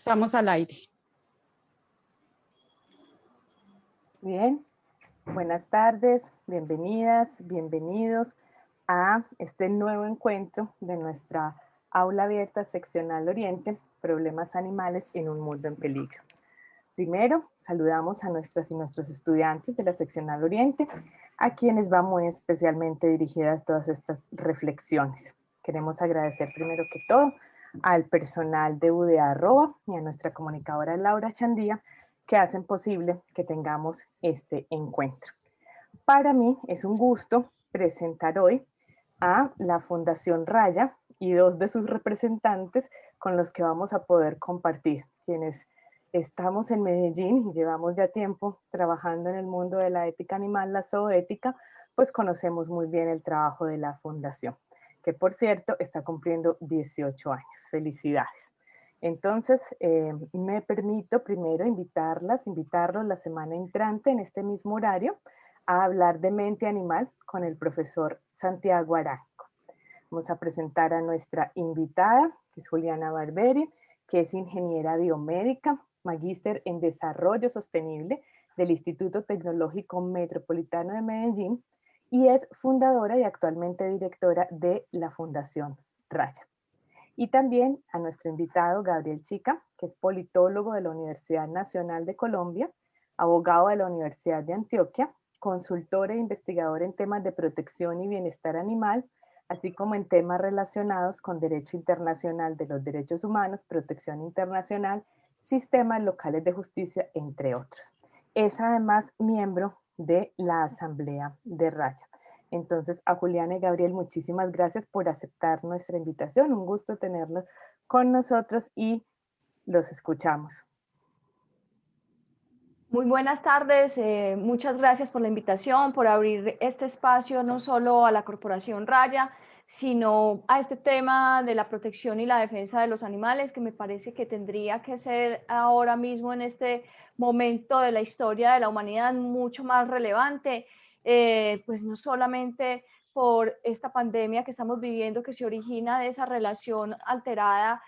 Estamos al aire. Bien, buenas tardes, bienvenidas, bienvenidos a este nuevo encuentro de nuestra aula abierta seccional Oriente, Problemas Animales en un mundo en peligro. Primero, saludamos a nuestras y nuestros estudiantes de la seccional Oriente, a quienes va muy especialmente dirigidas todas estas reflexiones. Queremos agradecer primero que todo al personal de UDA Arroba y a nuestra comunicadora Laura Chandía, que hacen posible que tengamos este encuentro. Para mí es un gusto presentar hoy a la Fundación Raya y dos de sus representantes con los que vamos a poder compartir, quienes estamos en Medellín y llevamos ya tiempo trabajando en el mundo de la ética animal, la zoética, pues conocemos muy bien el trabajo de la Fundación, que por cierto está cumpliendo 18 años. Felicidades. Entonces, me permito primero invitarlos la semana entrante en este mismo horario a hablar de mente animal con el profesor Santiago Arango. Vamos a presentar a nuestra invitada, que es Juliana Barberi, que es ingeniera biomédica, magíster en desarrollo sostenible del Instituto Tecnológico Metropolitano de Medellín y es fundadora y actualmente directora de la Fundación Raya. Y también a nuestro invitado Gabriel Chica, que es politólogo de la Universidad Nacional de Colombia, abogado de la Universidad de Antioquia, consultor e investigador en temas de protección y bienestar animal, así como en temas relacionados con derecho internacional de los derechos humanos, protección internacional, sistemas locales de justicia, entre otros. Es además miembro de la Asamblea de Raya. Entonces, a Juliana y Gabriel, muchísimas gracias por aceptar nuestra invitación. Un gusto tenerlos con nosotros y los escuchamos. Muy buenas tardes, muchas gracias por la invitación, por abrir este espacio no solo a la Corporación Raya, sino a este tema de la protección y la defensa de los animales, que me parece que tendría que ser ahora mismo en este momento de la historia de la humanidad mucho más relevante, pues no solamente por esta pandemia que estamos viviendo que se origina de esa relación alterada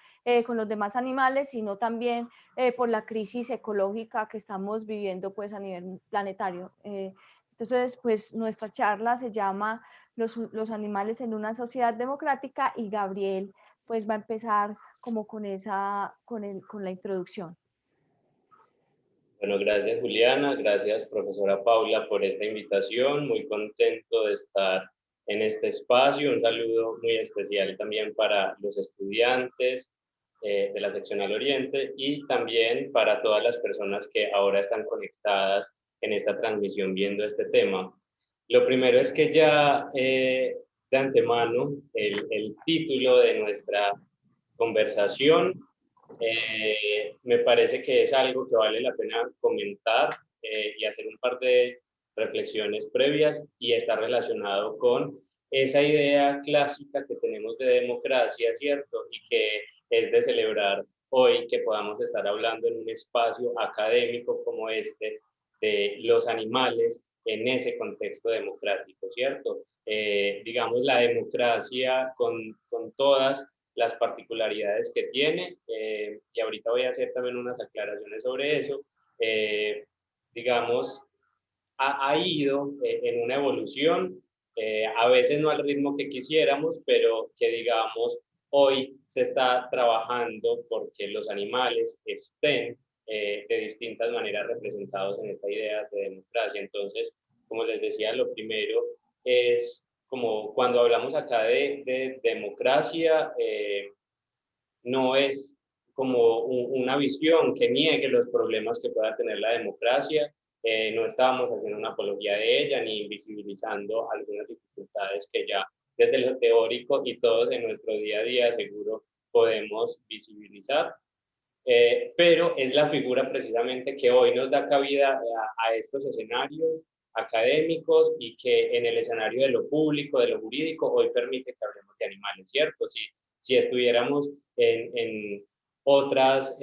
con los demás animales, sino también por la crisis ecológica que estamos viviendo pues a nivel planetario. Entonces, pues nuestra charla se llama los animales en una sociedad democrática y Gabriel pues va a empezar como con la introducción. Bueno, gracias Juliana, gracias profesora Paula por esta invitación, muy contento de estar en este espacio, un saludo muy especial también para los estudiantes de la seccional Oriente y también para todas las personas que ahora están conectadas en esta transmisión viendo este tema. Lo primero es que ya de antemano el título de nuestra conversación me parece que es algo que vale la pena comentar y hacer un par de reflexiones previas y está relacionado con esa idea clásica que tenemos de democracia, ¿cierto? Y que es de celebrar hoy que podamos estar hablando en un espacio académico como este de los animales en ese contexto democrático, ¿cierto? Digamos, la democracia con todas las particularidades que tiene, y ahorita voy a hacer también unas aclaraciones sobre eso, digamos, ha ido en una evolución, a veces no al ritmo que quisiéramos, pero que digamos, hoy se está trabajando porque los animales estén de distintas maneras representados en esta idea de democracia. Entonces, como les decía, lo primero es como cuando hablamos acá de democracia, no es como una visión que niegue los problemas que pueda tener la democracia, no estábamos haciendo una apología de ella ni invisibilizando algunas dificultades que ya desde lo teórico y todos en nuestro día a día seguro podemos visibilizar. Pero es la figura precisamente que hoy nos da cabida a estos escenarios académicos y que en el escenario de lo público, de lo jurídico, hoy permite que hablemos de animales, ¿cierto? Si estuviéramos en otras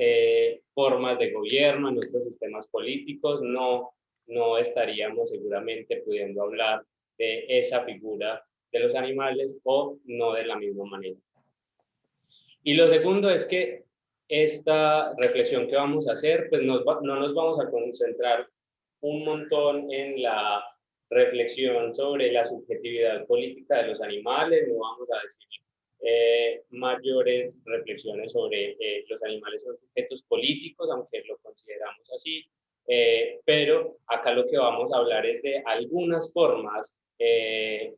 formas de gobierno, en otros sistemas políticos, no estaríamos seguramente pudiendo hablar de esa figura de los animales o no de la misma manera. Y lo segundo es que esta reflexión que vamos a hacer, pues no nos vamos a concentrar un montón en la reflexión sobre la subjetividad política de los animales, no vamos a decir mayores reflexiones sobre los animales son sujetos políticos, aunque lo consideramos así, pero acá lo que vamos a hablar es de algunas formas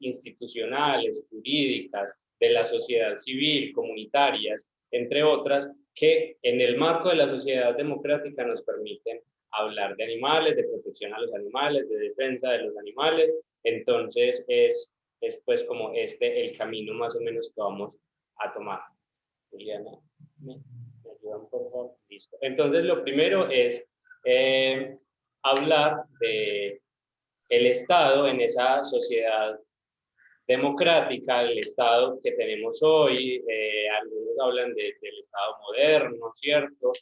institucionales, jurídicas, de la sociedad civil, comunitarias, entre otras, que en el marco de la sociedad democrática nos permiten hablar de animales, de protección a los animales, de defensa de los animales. Entonces es pues como el camino más o menos que vamos a tomar. Juliana, ¿me ayudan por favor? Listo. Entonces lo primero es hablar de el Estado en esa sociedad democrática, el Estado que tenemos hoy. Algunos hablan del Estado moderno, ¿cierto?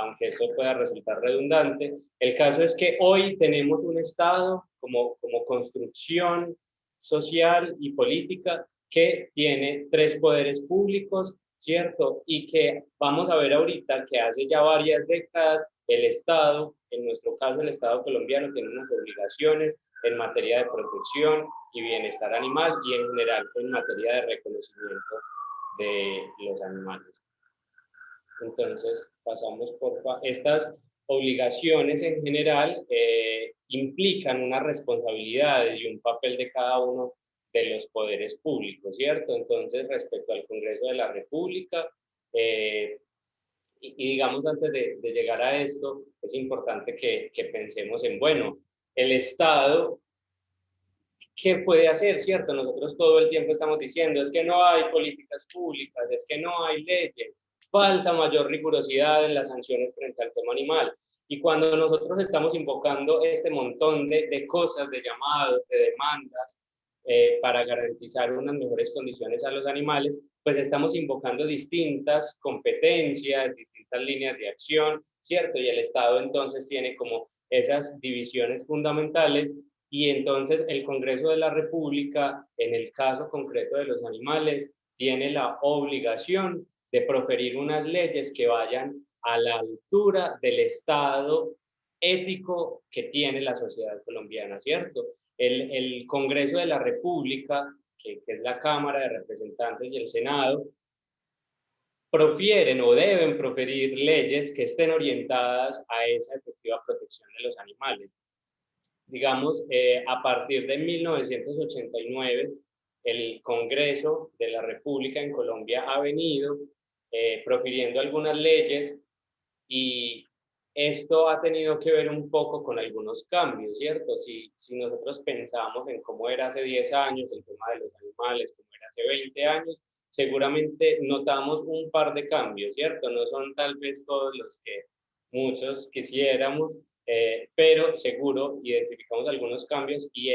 Aunque esto pueda resultar redundante. El caso es que hoy tenemos un Estado como construcción social y política que tiene tres poderes públicos, ¿cierto? Y que vamos a ver ahorita que hace ya varias décadas el Estado, en nuestro caso el Estado colombiano, tiene unas obligaciones en materia de protección y bienestar animal y en general en materia de reconocimiento de los animales. Entonces, pasamos por estas obligaciones en general implican unas responsabilidades y un papel de cada uno de los poderes públicos, ¿cierto? Entonces, respecto al Congreso de la República, y digamos antes de llegar a esto, es importante que pensemos en, bueno, el Estado, ¿qué puede hacer, cierto? Nosotros todo el tiempo estamos diciendo, es que no hay políticas públicas, es que no hay leyes, falta mayor rigurosidad en las sanciones frente al tema animal. Y cuando nosotros estamos invocando este montón de cosas, de llamados, de demandas, para garantizar unas mejores condiciones a los animales, pues estamos invocando distintas competencias, distintas líneas de acción, ¿cierto? Y el Estado entonces tiene como esas divisiones fundamentales y entonces el Congreso de la República, en el caso concreto de los animales, tiene la obligación de proferir unas leyes que vayan a la altura del estado ético que tiene la sociedad colombiana, ¿cierto? El Congreso de la República, que es la Cámara de Representantes y el Senado, profieren o deben proferir leyes que estén orientadas a esa efectiva protección de los animales. Digamos, a partir de 1989, el Congreso de la República en Colombia ha venido profiriendo algunas leyes y esto ha tenido que ver un poco con algunos cambios, ¿cierto? Si nosotros pensamos en cómo era hace 10 años el tema de los animales, cómo era hace 20 años, seguramente notamos un par de cambios, ¿cierto? No son tal vez todos los que muchos quisiéramos, pero seguro identificamos algunos cambios y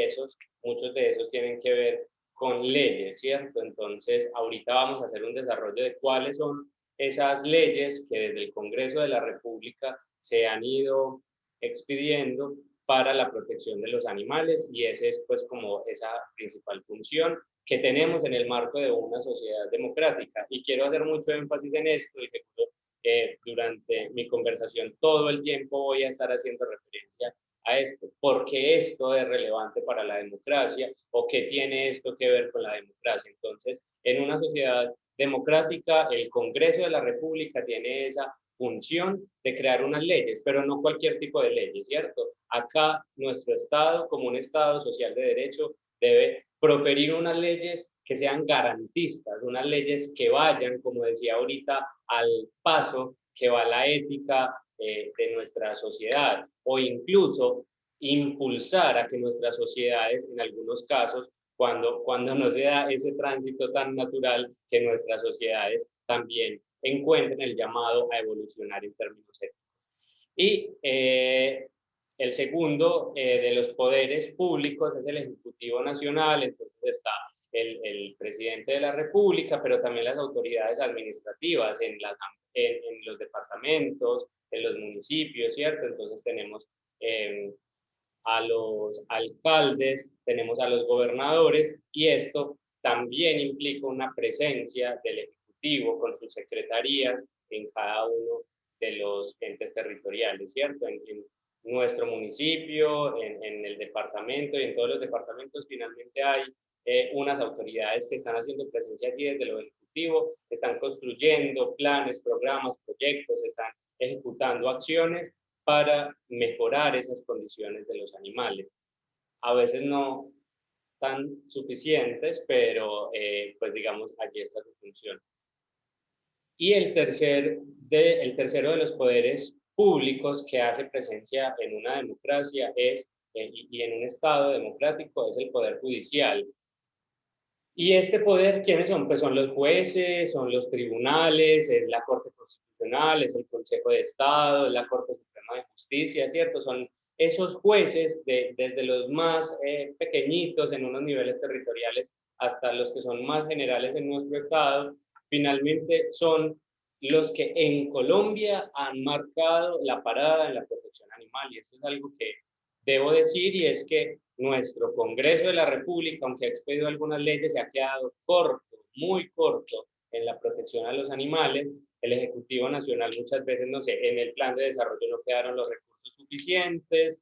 muchos de esos tienen que ver con leyes, ¿cierto? Entonces, ahorita vamos a hacer un desarrollo de cuáles son esas leyes que desde el Congreso de la República se han ido expidiendo para la protección de los animales y esa es pues como esa principal función que tenemos en el marco de una sociedad democrática. Y quiero hacer mucho énfasis en esto y que durante mi conversación todo el tiempo voy a estar haciendo referencia a esto, porque esto es relevante para la democracia o qué tiene esto que ver con la democracia. Entonces, en una sociedad democrática, el Congreso de la República tiene esa función de crear unas leyes, pero no cualquier tipo de leyes, ¿cierto? Acá nuestro Estado, como un Estado social de derecho, debe proferir unas leyes que sean garantistas, unas leyes que vayan, como decía ahorita, al paso que va la ética de nuestra sociedad o incluso impulsar a que nuestras sociedades, en algunos casos, cuando no se da ese tránsito tan natural, que nuestras sociedades también encuentren el llamado a evolucionar en términos éticos. Y el segundo de los poderes públicos es el Ejecutivo Nacional, entonces está el presidente de la República, pero también las autoridades administrativas en los departamentos, en los municipios, ¿cierto? Entonces tenemos a los alcaldes, tenemos a los gobernadores y esto también implica una presencia del Ejecutivo con sus secretarías en cada uno de los entes territoriales, ¿cierto? En nuestro municipio, en el departamento y en todos los departamentos finalmente hay unas autoridades que están haciendo presencia allí desde lo ejecutivo, están construyendo planes, programas, proyectos, están ejecutando acciones para mejorar esas condiciones de los animales. A veces no tan suficientes, pero pues digamos, allí está su función. Y el tercero de los poderes públicos que hace presencia en una democracia es, y en un Estado democrático, es el poder judicial. Y este poder, ¿quiénes son? Pues son los jueces, son los tribunales, es la Corte Constitucional, es el Consejo de Estado, es la Corte Suprema de Justicia, ¿cierto? Son esos jueces desde los más pequeñitos en unos niveles territoriales hasta los que son más generales en nuestro Estado, finalmente son los que en Colombia han marcado la parada en la protección animal. Y eso es algo que debo decir, y es que nuestro Congreso de la República, aunque ha expedido algunas leyes, se ha quedado corto, muy corto en la protección a los animales. El Ejecutivo Nacional muchas veces, no sé, en el plan de desarrollo no quedaron los recursos suficientes,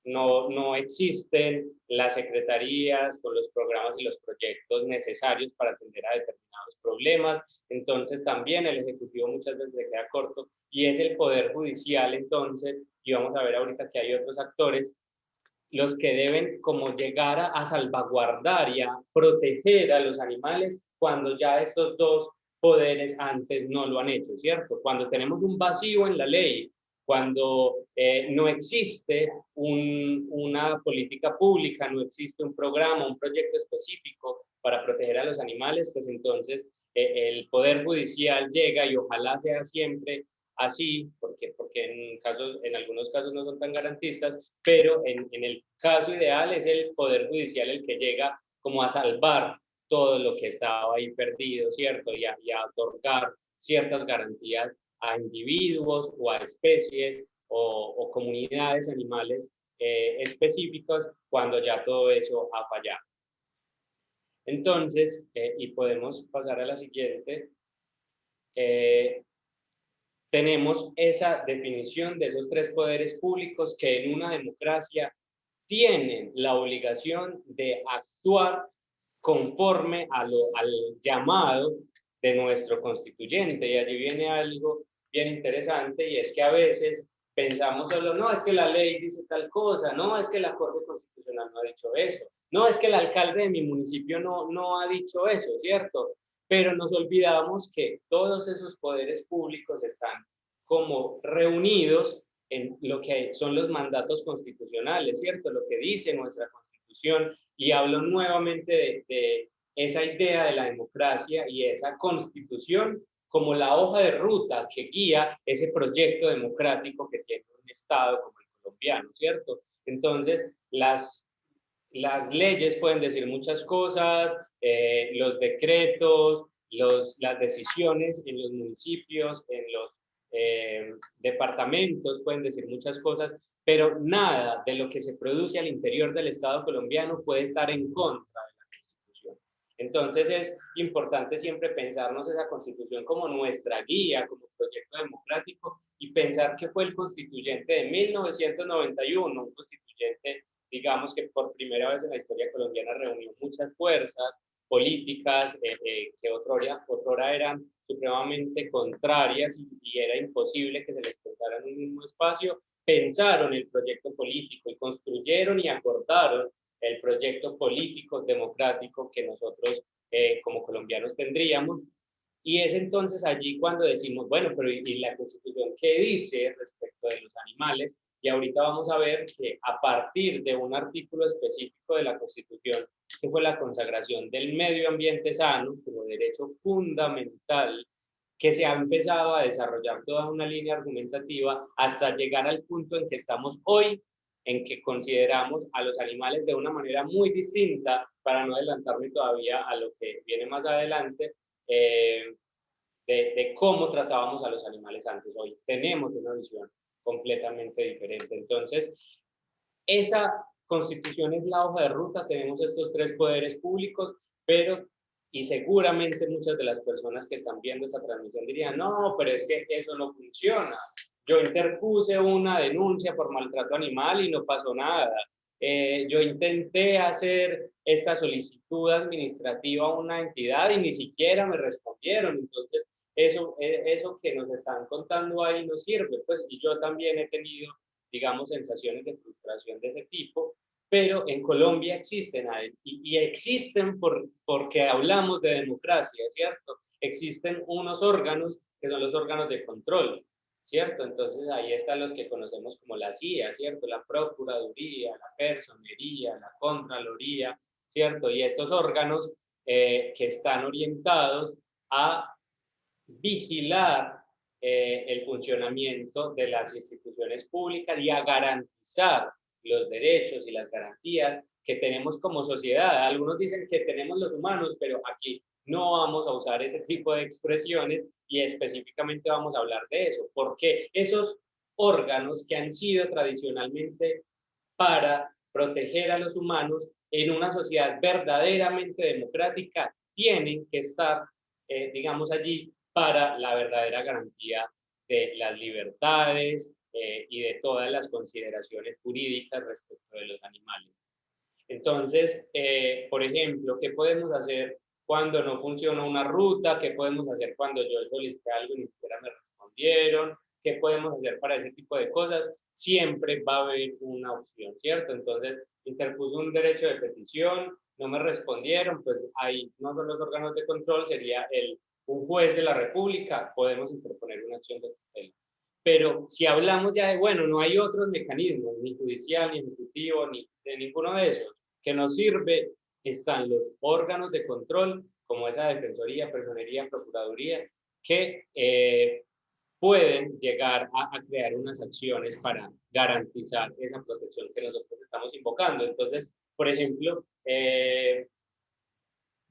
no existen las secretarías con los programas y los proyectos necesarios para atender a determinados problemas. Entonces también el Ejecutivo muchas veces se queda corto, y es el Poder Judicial entonces, y vamos a ver ahorita que hay otros actores, los que deben como llegar a salvaguardar y a proteger a los animales cuando ya estos dos poderes antes no lo han hecho, ¿cierto? Cuando tenemos un vacío en la ley, cuando no existe una política pública, no existe un programa, un proyecto específico para proteger a los animales, pues entonces el Poder Judicial llega, y ojalá sea siempre así, porque en algunos casos no son tan garantistas, pero en el caso ideal es el Poder Judicial el que llega como a salvar todo lo que estaba ahí perdido, ¿cierto? Y a otorgar ciertas garantías a individuos o a especies o comunidades animales específicas cuando ya todo eso ha fallado. Entonces, y podemos pasar a la siguiente, tenemos esa definición de esos tres poderes públicos que en una democracia tienen la obligación de actuar conforme al llamado de nuestro constituyente. Y allí viene algo bien interesante, y es que a veces pensamos solo, no, es que la ley dice tal cosa, no, es que la Corte Constitucional no ha dicho eso, no, es que el alcalde de mi municipio no ha dicho eso, ¿cierto? Pero nos olvidamos que todos esos poderes públicos están como reunidos en lo que son los mandatos constitucionales, ¿cierto? Lo que dice nuestra Constitución, y hablo nuevamente de esa idea de la democracia y esa Constitución como la hoja de ruta que guía ese proyecto democrático que tiene un Estado como el colombiano, ¿cierto? Entonces, las leyes pueden decir muchas cosas, los decretos, las decisiones en los municipios, en los departamentos pueden decir muchas cosas, pero nada de lo que se produce al interior del Estado colombiano puede estar en contra de la Constitución. Entonces es importante siempre pensarnos esa Constitución como nuestra guía, como proyecto democrático, y pensar que fue el constituyente de 1991, un constituyente, digamos, que por primera vez en la historia colombiana reunió muchas fuerzas políticas que otrora eran supremamente contrarias, y era imposible que se les contara en un mismo espacio. Pensaron el proyecto político y construyeron y acordaron el proyecto político democrático que nosotros como colombianos tendríamos. Y es entonces allí cuando decimos, bueno, pero ¿y la Constitución qué dice respecto de los animales? Y ahorita vamos a ver que a partir de un artículo específico de la Constitución, que fue la consagración del medio ambiente sano como derecho fundamental, que se ha empezado a desarrollar toda una línea argumentativa hasta llegar al punto en que estamos hoy, en que consideramos a los animales de una manera muy distinta, para no adelantarme todavía a lo que viene más adelante, de cómo tratábamos a los animales antes. Hoy tenemos una visión completamente diferente. Entonces, esa Constitución es la hoja de ruta, tenemos estos tres poderes públicos, pero Y seguramente muchas de las personas que están viendo esta transmisión dirían, no, pero es que eso no funciona. Yo interpuse una denuncia por maltrato animal y no pasó nada. Yo intenté hacer esta solicitud administrativa a una entidad y ni siquiera me respondieron. Entonces, eso que nos están contando ahí no sirve. Pues, y yo también he tenido, digamos, sensaciones de frustración de ese tipo, pero en Colombia existen, y existen porque hablamos de democracia, ¿cierto? Existen unos órganos que son los órganos de control, ¿cierto? Entonces ahí están los que conocemos como la CIA, ¿cierto? La Procuraduría, la Personería, la Contraloría, ¿cierto? Y estos órganos que están orientados a vigilar el funcionamiento de las instituciones públicas y a garantizar los derechos y las garantías que tenemos como sociedad. Algunos dicen que tenemos los humanos, pero aquí no vamos a usar ese tipo de expresiones y específicamente vamos a hablar de eso, porque esos órganos que han sido tradicionalmente para proteger a los humanos en una sociedad verdaderamente democrática tienen que estar, digamos, allí para la verdadera garantía de las libertades y de todas las consideraciones jurídicas respecto de los animales. Entonces, por ejemplo, ¿qué podemos hacer cuando no funciona una ruta? ¿Qué podemos hacer cuando yo solicité algo y ni siquiera me respondieron? ¿Qué podemos hacer para ese tipo de cosas? Siempre va a haber una opción, ¿cierto? Entonces, interpuse un derecho de petición, no me respondieron, pues ahí no son los órganos de control, sería un juez de la República, podemos interponer una acción de tutela. Pero si hablamos ya de, bueno, no hay otros mecanismos, ni judicial, ni ejecutivo, ni de ninguno de esos, que nos sirve, están los órganos de control, como esa Defensoría, Personería, Procuraduría, que pueden llegar a crear unas acciones para garantizar esa protección que nosotros estamos invocando. Entonces, por ejemplo,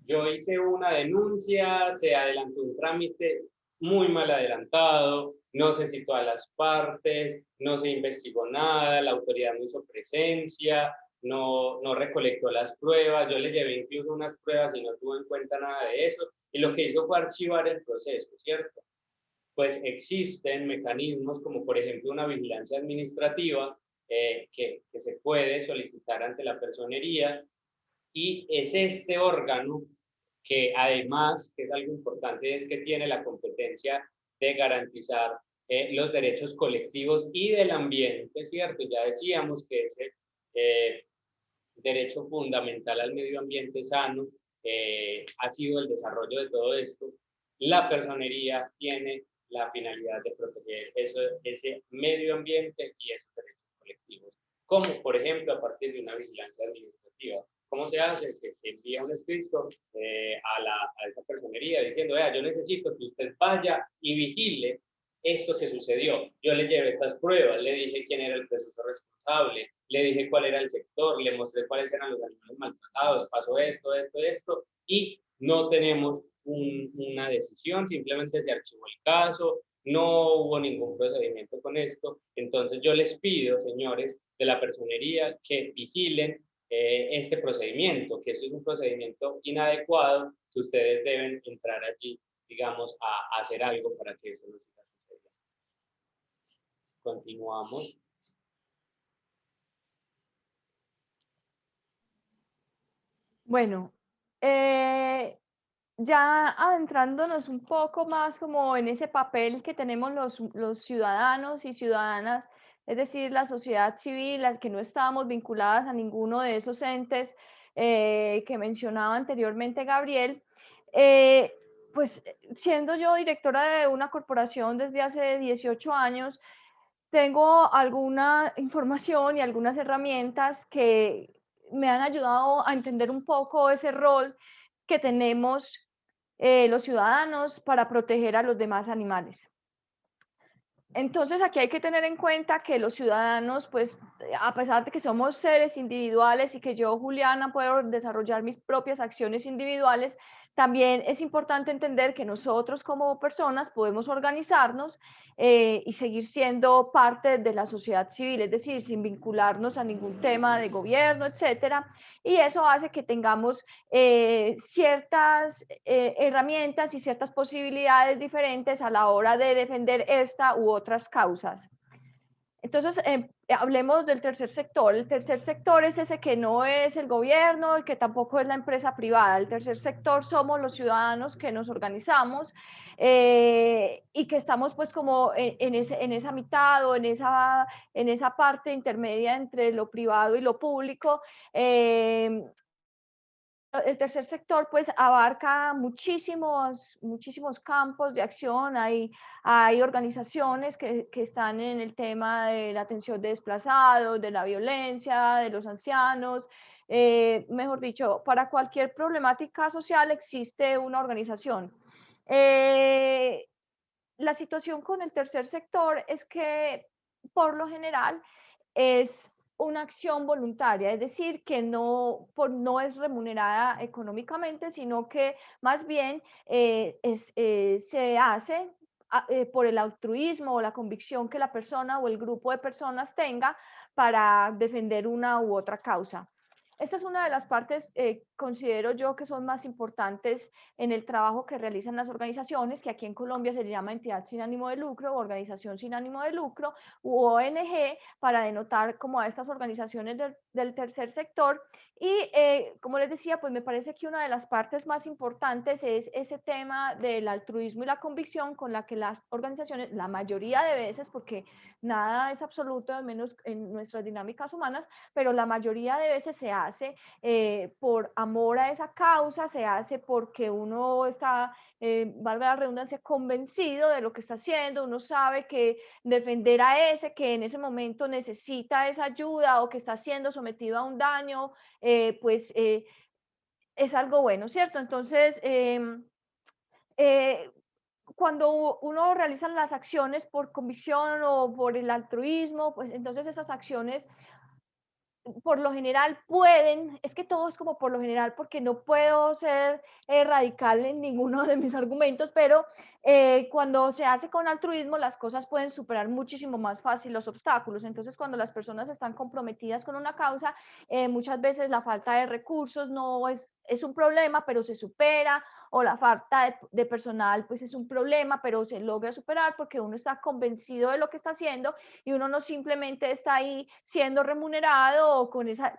yo hice una denuncia, se adelantó un trámite muy mal adelantado, no se citó a las partes, no se investigó nada, la autoridad no hizo presencia, no recolectó las pruebas, yo le llevé incluso unas pruebas y no tuvo en cuenta nada de eso, y lo que hizo fue archivar el proceso, ¿cierto? Pues existen mecanismos como por ejemplo una vigilancia administrativa que se puede solicitar ante la personería, y es este órgano que además, que es algo importante, es que tiene la competencia de garantizar los derechos colectivos y del ambiente, ¿cierto? Ya decíamos que ese derecho fundamental al medio ambiente sano ha sido el desarrollo de todo esto. La personería tiene la finalidad de proteger ese medio ambiente y esos derechos colectivos, como por ejemplo a partir de una vigilancia administrativa. ¿Cómo se hace? Que envía un escrito a esa personería diciendo, yo necesito que usted vaya y vigile esto que sucedió. Yo le llevé estas pruebas, le dije quién era el presunto responsable, le dije cuál era el sector, le mostré cuáles eran los animales maltratados, pasó esto, y no tenemos una decisión, simplemente se archivó el caso, no hubo ningún procedimiento con esto. Entonces yo les pido, señores de la personería, que vigilen este procedimiento, que eso es un procedimiento inadecuado, que ustedes deben entrar allí, digamos, a hacer algo para que eso no siga sucediendo. Continuamos. Bueno, ya adentrándonos un poco más como en ese papel que tenemos los ciudadanos y ciudadanas, es decir, la sociedad civil, las que no estábamos vinculadas a ninguno de esos entes que mencionaba anteriormente Gabriel, pues siendo yo directora de una corporación desde hace 18 años, tengo alguna información y algunas herramientas que me han ayudado a entender un poco ese rol que tenemos los ciudadanos para proteger a los demás animales. Entonces aquí hay que tener en cuenta que los ciudadanos, pues a pesar de que somos seres individuales y que yo, Juliana, puedo desarrollar mis propias acciones individuales, También es importante entender que nosotros como personas podemos organizarnos y seguir siendo parte de la sociedad civil, es decir, sin vincularnos a ningún tema de gobierno, etcétera. Y eso hace que tengamos ciertas herramientas y ciertas posibilidades diferentes a la hora de defender esta u otras causas. Entonces, hablemos del tercer sector. El tercer sector es ese que no es el gobierno y que tampoco es la empresa privada. El tercer sector somos los ciudadanos que nos organizamos y que estamos pues como en esa mitad o en esa parte intermedia entre lo privado y lo público. El tercer sector pues abarca muchísimos campos de acción. Hay organizaciones que están en el tema de la atención de desplazados, de la violencia, de los ancianos. Mejor dicho, para cualquier problemática social existe una organización. La situación con el tercer sector es que por lo general es una acción voluntaria, es decir, que no es remunerada económicamente, sino que más bien se hace por el altruismo o la convicción que la persona o el grupo de personas tenga para defender una u otra causa. Esta es una de las partes, considero yo, que son más importantes en el trabajo que realizan las organizaciones, que aquí en Colombia se llama entidad sin ánimo de lucro o organización sin ánimo de lucro u ONG, para denotar como a estas organizaciones del tercer sector. Y como les decía, pues me parece que una de las partes más importantes es ese tema del altruismo y la convicción con la que las organizaciones, la mayoría de veces, porque nada es absoluto, al menos en nuestras dinámicas humanas, pero la mayoría de veces se hace por amor a esa causa, se hace porque uno está, valga la redundancia, convencido de lo que está haciendo, uno sabe que defender a ese que en ese momento necesita esa ayuda o que está siendo sometido a un daño, pues es algo bueno, ¿cierto? Entonces, cuando uno realiza las acciones por convicción o por el altruismo, pues entonces esas acciones por lo general pueden, es que todo es como por lo general, porque no puedo ser radical en ninguno de mis argumentos, pero cuando se hace con altruismo, las cosas pueden superar muchísimo más fácil los obstáculos. Entonces, cuando las personas están comprometidas con una causa, muchas veces la falta de recursos no es un problema, pero se supera, o la falta de personal, pues es un problema, pero se logra superar porque uno está convencido de lo que está haciendo y uno no simplemente está ahí siendo remunerado o con esa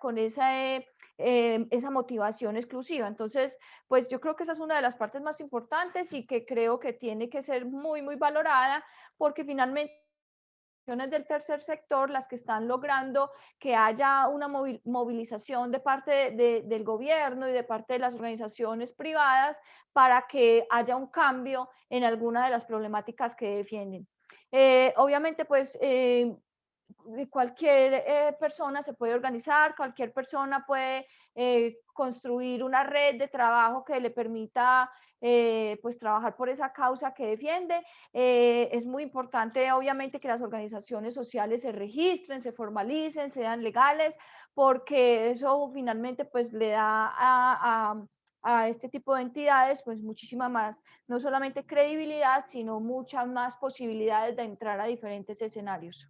motivación exclusiva. Entonces, pues yo creo que esa es una de las partes más importantes y que creo que tiene que ser muy, muy valorada, porque finalmente del tercer sector las que están logrando que haya una movilización de parte del gobierno y de parte de las organizaciones privadas para que haya un cambio en alguna de las problemáticas que defienden. Obviamente, pues cualquier persona se puede organizar, cualquier persona puede construir una red de trabajo que le permita pues trabajar por esa causa que defiende. Es muy importante, obviamente, que las organizaciones sociales se registren, se formalicen, sean legales, porque eso finalmente pues le da a este tipo de entidades pues muchísima más, no solamente credibilidad, sino muchas más posibilidades de entrar a diferentes escenarios.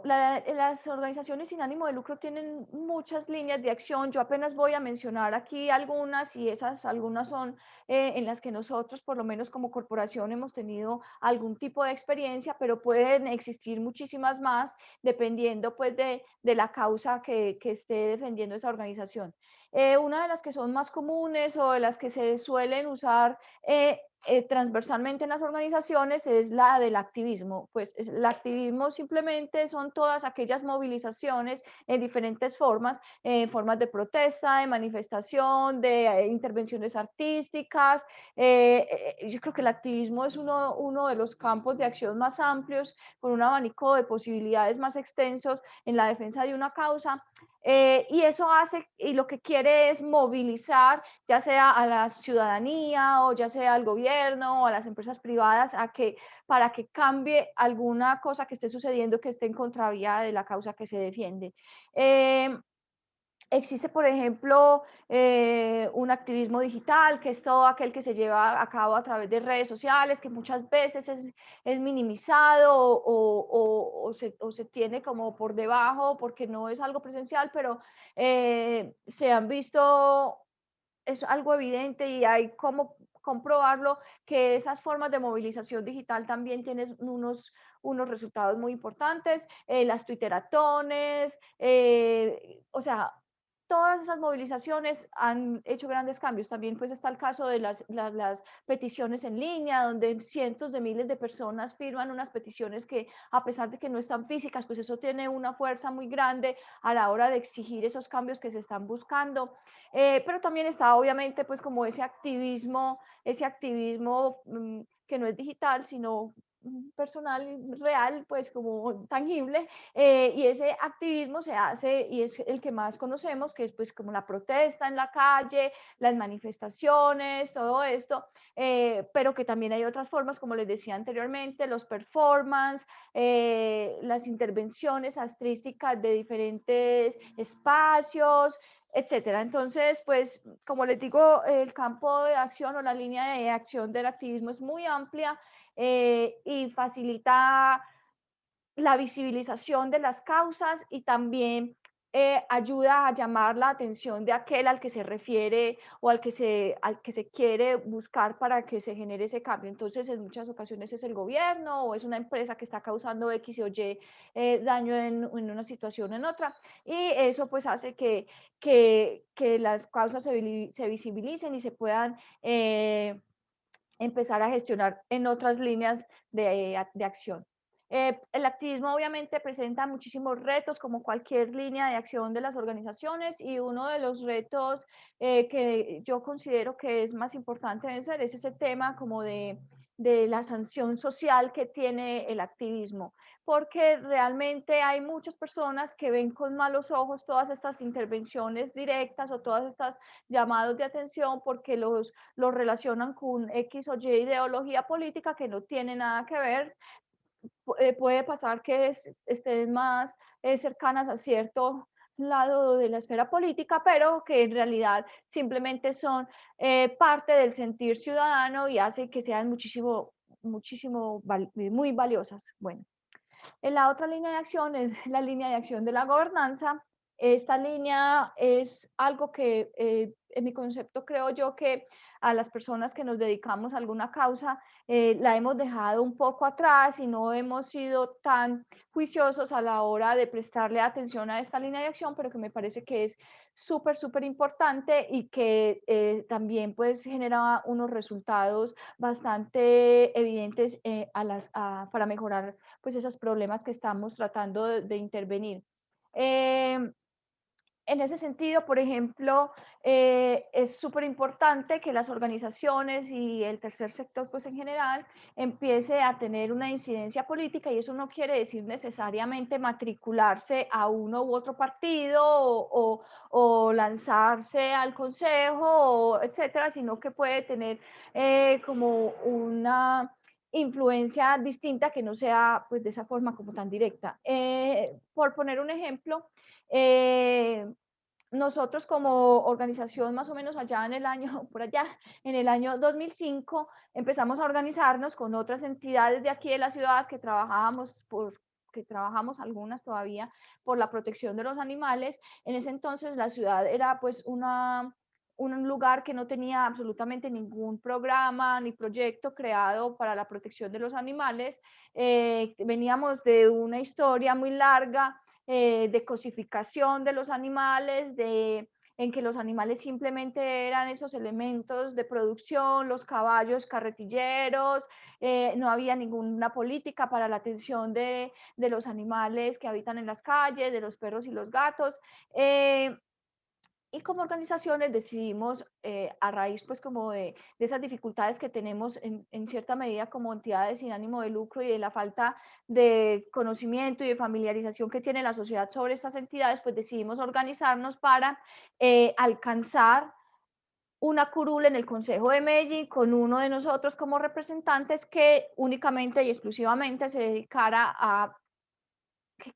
Las organizaciones sin ánimo de lucro tienen muchas líneas de acción. Yo apenas voy a mencionar aquí algunas, y esas algunas son en las que nosotros, por lo menos como corporación, hemos tenido algún tipo de experiencia, pero pueden existir muchísimas más dependiendo pues de la causa que esté defendiendo esa organización. Una de las que son más comunes o de las que se suelen usar transversalmente en las organizaciones es la del activismo. Pues el activismo simplemente son todas aquellas movilizaciones en diferentes formas, formas de protesta, de manifestación, de intervenciones artísticas. Yo creo que el activismo es uno de los campos de acción más amplios, con un abanico de posibilidades más extensos en la defensa de una causa. Y eso hace, y lo que quiere es movilizar, ya sea a la ciudadanía o ya sea al gobierno o a las empresas privadas, para que cambie alguna cosa que esté sucediendo que esté en contravía de la causa que se defiende. Existe, por ejemplo, un activismo digital, que es todo aquel que se lleva a cabo a través de redes sociales, que muchas veces es minimizado o se tiene como por debajo porque no es algo presencial, pero se han visto, es algo evidente y hay como comprobarlo, que esas formas de movilización digital también tienen unos resultados muy importantes, las twitteratones, o sea, todas esas movilizaciones han hecho grandes cambios. También pues está el caso de las peticiones en línea, donde cientos de miles de personas firman unas peticiones que, a pesar de que no están físicas, pues eso tiene una fuerza muy grande a la hora de exigir esos cambios que se están buscando. Pero también está obviamente pues como ese activismo que no es digital, sino personal, real, pues como tangible, y ese activismo se hace y es el que más conocemos, que es pues como la protesta en la calle, las manifestaciones, todo esto, pero que también hay otras formas, como les decía anteriormente, los performance, las intervenciones artísticas de diferentes espacios, etcétera. Entonces, pues, como les digo, el campo de acción o la línea de acción del activismo es muy amplia, y facilita la visibilización de las causas y también ayuda a llamar la atención de aquel al que se refiere o al que se quiere buscar para que se genere ese cambio. Entonces, en muchas ocasiones es el gobierno o es una empresa que está causando X o Y daño en una situación o en otra. Y eso pues hace que las causas se visibilicen y se puedan empezar a gestionar en otras líneas de acción. El activismo obviamente presenta muchísimos retos, como cualquier línea de acción de las organizaciones, y uno de los retos que yo considero que es más importante vencer es ese tema como de la sanción social que tiene el activismo, porque realmente hay muchas personas que ven con malos ojos todas estas intervenciones directas o todas estas llamados de atención porque lo relacionan con X o Y ideología política que no tiene nada que ver. Puede pasar que estén más cercanas a cierto lado de la esfera política, pero que en realidad simplemente son parte del sentir ciudadano y hace que sean muy valiosas. Bueno, en la otra línea de acción es la línea de acción de la gobernanza. Esta línea es algo que, en mi concepto, creo yo que a las personas que nos dedicamos a alguna causa la hemos dejado un poco atrás y no hemos sido tan juiciosos a la hora de prestarle atención a esta línea de acción, pero que me parece que es súper importante y que también pues genera unos resultados bastante evidentes para mejorar pues esos problemas que estamos tratando de intervenir. En ese sentido, por ejemplo, es súper importante que las organizaciones y el tercer sector, pues en general, empiece a tener una incidencia política, y eso no quiere decir necesariamente matricularse a uno u otro partido o lanzarse al consejo, etcétera, sino que puede tener como una influencia distinta que no sea pues de esa forma como tan directa. Por poner un ejemplo, nosotros como organización más o menos allá en el año, por allá, en el año 2005, empezamos a organizarnos con otras entidades de aquí de la ciudad que trabajamos algunas todavía por la protección de los animales. En ese entonces la ciudad era pues un lugar que no tenía absolutamente ningún programa ni proyecto creado para la protección de los animales. Veníamos de una historia muy larga de cosificación de los animales, en que los animales simplemente eran esos elementos de producción, los caballos carretilleros, no había ninguna política para la atención de los animales que habitan en las calles, de los perros y los gatos. Y como organizaciones decidimos, a raíz pues como de esas dificultades que tenemos en cierta medida como entidades sin ánimo de lucro y de la falta de conocimiento y de familiarización que tiene la sociedad sobre estas entidades, pues decidimos organizarnos para alcanzar una curul en el Consejo de Medellín con uno de nosotros como representantes que únicamente y exclusivamente se dedicara a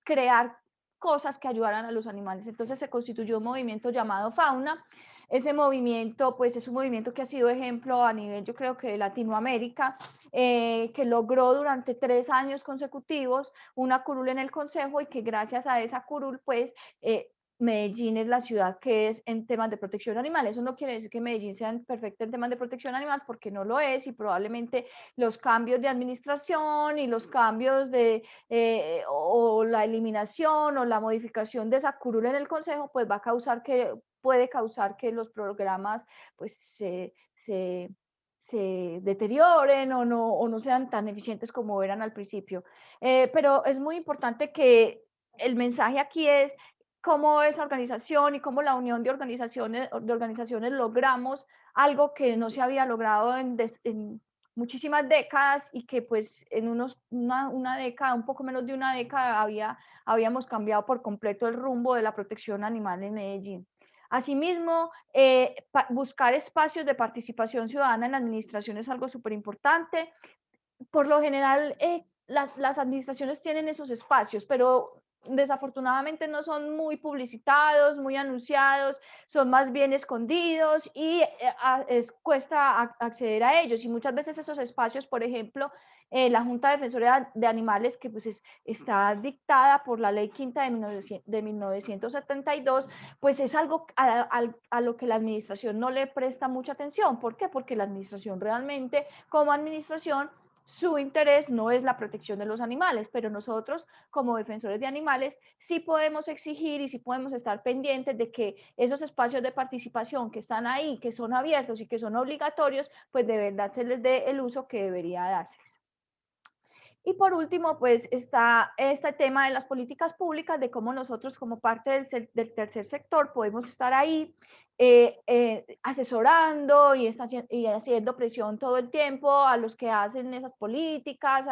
crear cosas que ayudaran a los animales. Entonces se constituyó un movimiento llamado Fauna. Ese movimiento, pues es un movimiento que ha sido ejemplo a nivel, yo creo que de Latinoamérica, que logró durante 3 años consecutivos una curul en el Consejo, y que gracias a esa curul, pues, Medellín es la ciudad que es en temas de protección animal. Eso no quiere decir que Medellín sea perfecta en temas de protección animal, porque no lo es, y probablemente los cambios de administración y los cambios de, o la eliminación o la modificación de esa curul en el Consejo, pues va a causar que, puede causar que los programas pues se deterioren o no sean tan eficientes como eran al principio. Pero es muy importante que el mensaje aquí es cómo esa organización y cómo la unión de organizaciones logramos algo que no se había logrado en muchísimas décadas, y que pues en una década, un poco menos de una década, habíamos cambiado por completo el rumbo de la protección animal en Medellín. Asimismo, buscar espacios de participación ciudadana en la administración es algo súper importante. Por lo general, las administraciones tienen esos espacios, pero desafortunadamente no son muy publicitados, muy anunciados, son más bien escondidos, y cuesta acceder a ellos. Y muchas veces esos espacios, por ejemplo, la Junta Defensora de Animales, que pues está dictada por la Ley Quinta de 1972, pues es algo a lo que la administración no le presta mucha atención. ¿Por qué? Porque la administración realmente, como administración, su interés no es la protección de los animales, pero nosotros como defensores de animales sí podemos exigir y sí podemos estar pendientes de que esos espacios de participación que están ahí, que son abiertos y que son obligatorios, pues de verdad se les dé el uso que debería darses. Y por último, pues está este tema de las políticas públicas, de cómo nosotros como parte del tercer sector podemos estar ahí asesorando y haciendo presión todo el tiempo a los que hacen esas políticas,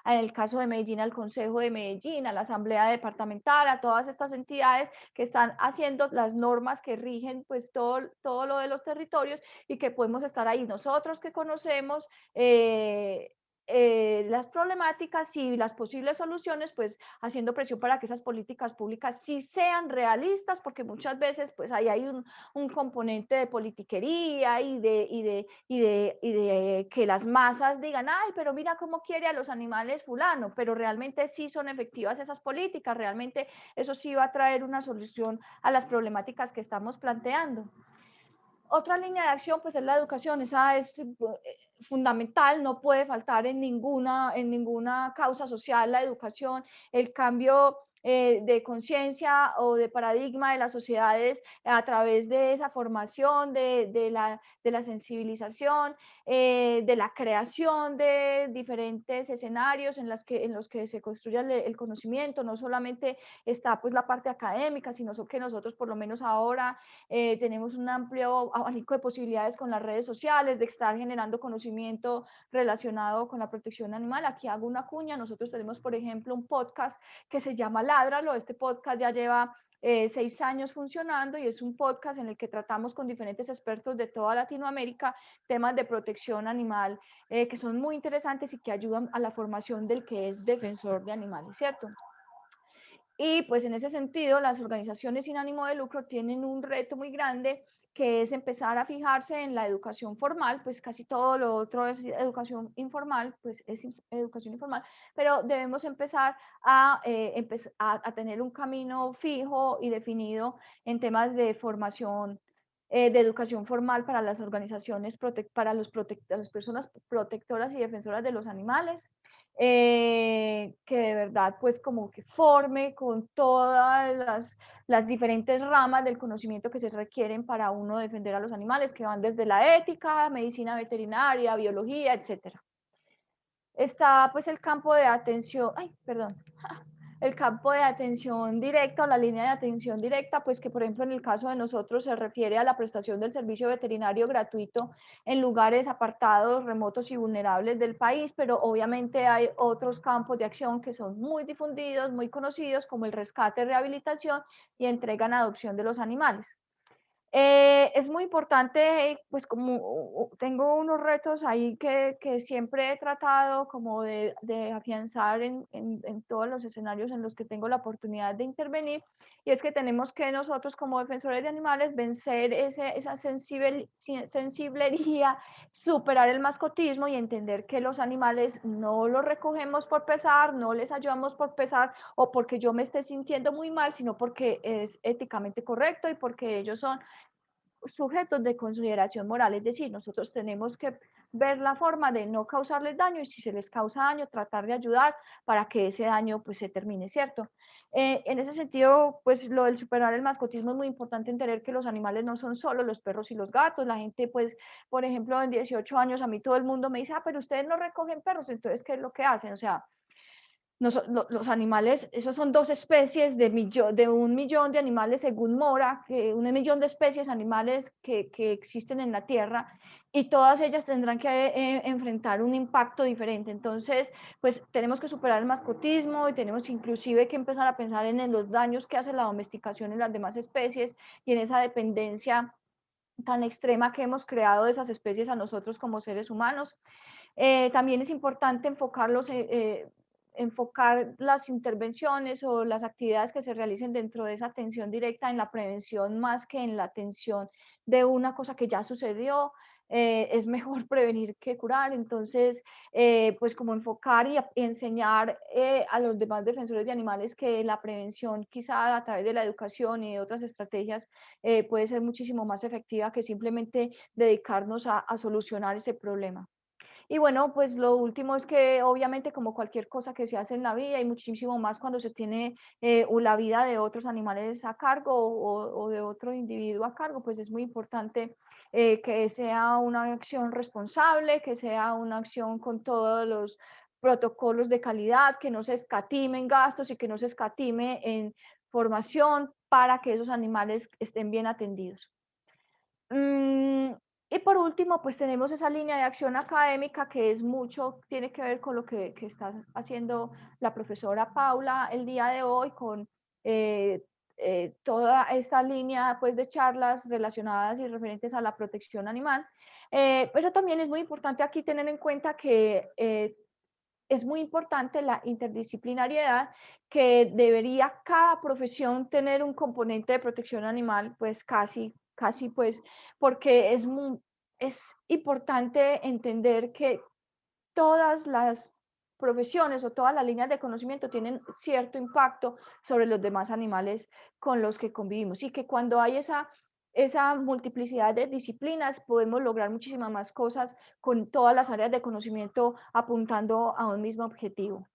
en el caso de Medellín, al Consejo de Medellín, a la Asamblea Departamental, a todas estas entidades que están haciendo las normas que rigen pues todo lo de los territorios, y que podemos estar ahí nosotros que conocemos las problemáticas y las posibles soluciones, pues haciendo presión para que esas políticas públicas sí sean realistas, porque muchas veces pues ahí hay un componente de politiquería y de que las masas digan, ay, pero mira cómo quiere a los animales fulano, pero realmente sí son efectivas esas políticas, realmente eso sí va a traer una solución a las problemáticas que estamos planteando. Otra línea de acción pues es la educación. Esa es fundamental, no puede faltar en ninguna causa social la educación. El cambio de conciencia o de paradigma de las sociedades a través de esa formación, de la sensibilización, de la creación de diferentes escenarios en los que se construye el conocimiento. No solamente está pues la parte académica, sino que nosotros por lo menos ahora tenemos un amplio abanico de posibilidades con las redes sociales, de estar generando conocimiento relacionado con la protección animal. Aquí hago una cuña. Nosotros tenemos, por ejemplo, un podcast que se llama Ládralo. Este podcast ya lleva 6 años funcionando, y es un podcast en el que tratamos con diferentes expertos de toda Latinoamérica temas de protección animal que son muy interesantes y que ayudan a la formación del que es defensor de animales, ¿cierto? Y pues en ese sentido, las organizaciones sin ánimo de lucro tienen un reto muy grande, que es empezar a fijarse en la educación formal. Pues casi todo lo otro es educación informal, pues es educación informal, pero debemos empezar a tener un camino fijo y definido en temas de formación, de educación formal para las organizaciones, para las personas protectoras y defensoras de los animales, que de verdad pues como que forme con todas las diferentes ramas del conocimiento que se requieren para uno defender a los animales, que van desde la ética, medicina veterinaria, biología, etc. Está pues el campo de atención, el campo de atención directa, o la línea de atención directa, pues que por ejemplo en el caso de nosotros se refiere a la prestación del servicio veterinario gratuito en lugares apartados, remotos y vulnerables del país, pero obviamente hay otros campos de acción que son muy difundidos, muy conocidos, como el rescate, rehabilitación y entrega en adopción de los animales. Es muy importante, pues como tengo unos retos ahí que siempre he tratado como de afianzar en todos los escenarios en los que tengo la oportunidad de intervenir, y es que tenemos que nosotros como defensores de animales vencer esa sensiblería, superar el mascotismo y entender que los animales no los recogemos por pesar, no les ayudamos por pesar o porque yo me esté sintiendo muy mal, sino porque es éticamente correcto y porque ellos son sujetos de consideración moral, es decir, nosotros tenemos que ver la forma de no causarles daño y si se les causa daño, tratar de ayudar para que ese daño pues se termine, ¿cierto? En ese sentido, pues lo del superar el mascotismo es muy importante entender que los animales no son solo los perros y los gatos, la gente pues, por ejemplo, en 18 años a mí todo el mundo me dice, pero ustedes no recogen perros, entonces, ¿qué es lo que hacen? O sea, los animales, esos son dos especies de 1 millón de animales según Mora, que 1 millón de especies animales que existen en la Tierra y todas ellas tendrán que enfrentar un impacto diferente. Entonces, pues tenemos que superar el mascotismo y tenemos inclusive que empezar a pensar en los daños que hace la domesticación en las demás especies y en esa dependencia tan extrema que hemos creado de esas especies a nosotros como seres humanos. También es importante enfocar las intervenciones o las actividades que se realicen dentro de esa atención directa en la prevención más que en la atención de una cosa que ya sucedió. Es mejor prevenir que curar, entonces, pues como enfocar y enseñar a los demás defensores de animales que la prevención quizá a través de la educación y de otras estrategias puede ser muchísimo más efectiva que simplemente dedicarnos a solucionar ese problema. Y bueno, pues lo último es que obviamente como cualquier cosa que se hace en la vida y muchísimo más cuando se tiene la vida de otros animales a cargo o de otro individuo a cargo, pues es muy importante que sea una acción responsable, que sea una acción con todos los protocolos de calidad, que no se escatime en gastos y que no se escatime en formación para que esos animales estén bien atendidos. Y por último, pues tenemos esa línea de acción académica que es mucho, tiene que ver con lo que está haciendo la profesora Paula el día de hoy, con toda esta línea pues, de charlas relacionadas y referentes a la protección animal. Pero también es muy importante aquí tener en cuenta que es muy importante la interdisciplinariedad, que debería cada profesión tener un componente de protección animal, pues casi pues, porque es importante entender que todas las profesiones o todas las líneas de conocimiento tienen cierto impacto sobre los demás animales con los que convivimos y que cuando hay esa multiplicidad de disciplinas podemos lograr muchísimas más cosas con todas las áreas de conocimiento apuntando a un mismo objetivo.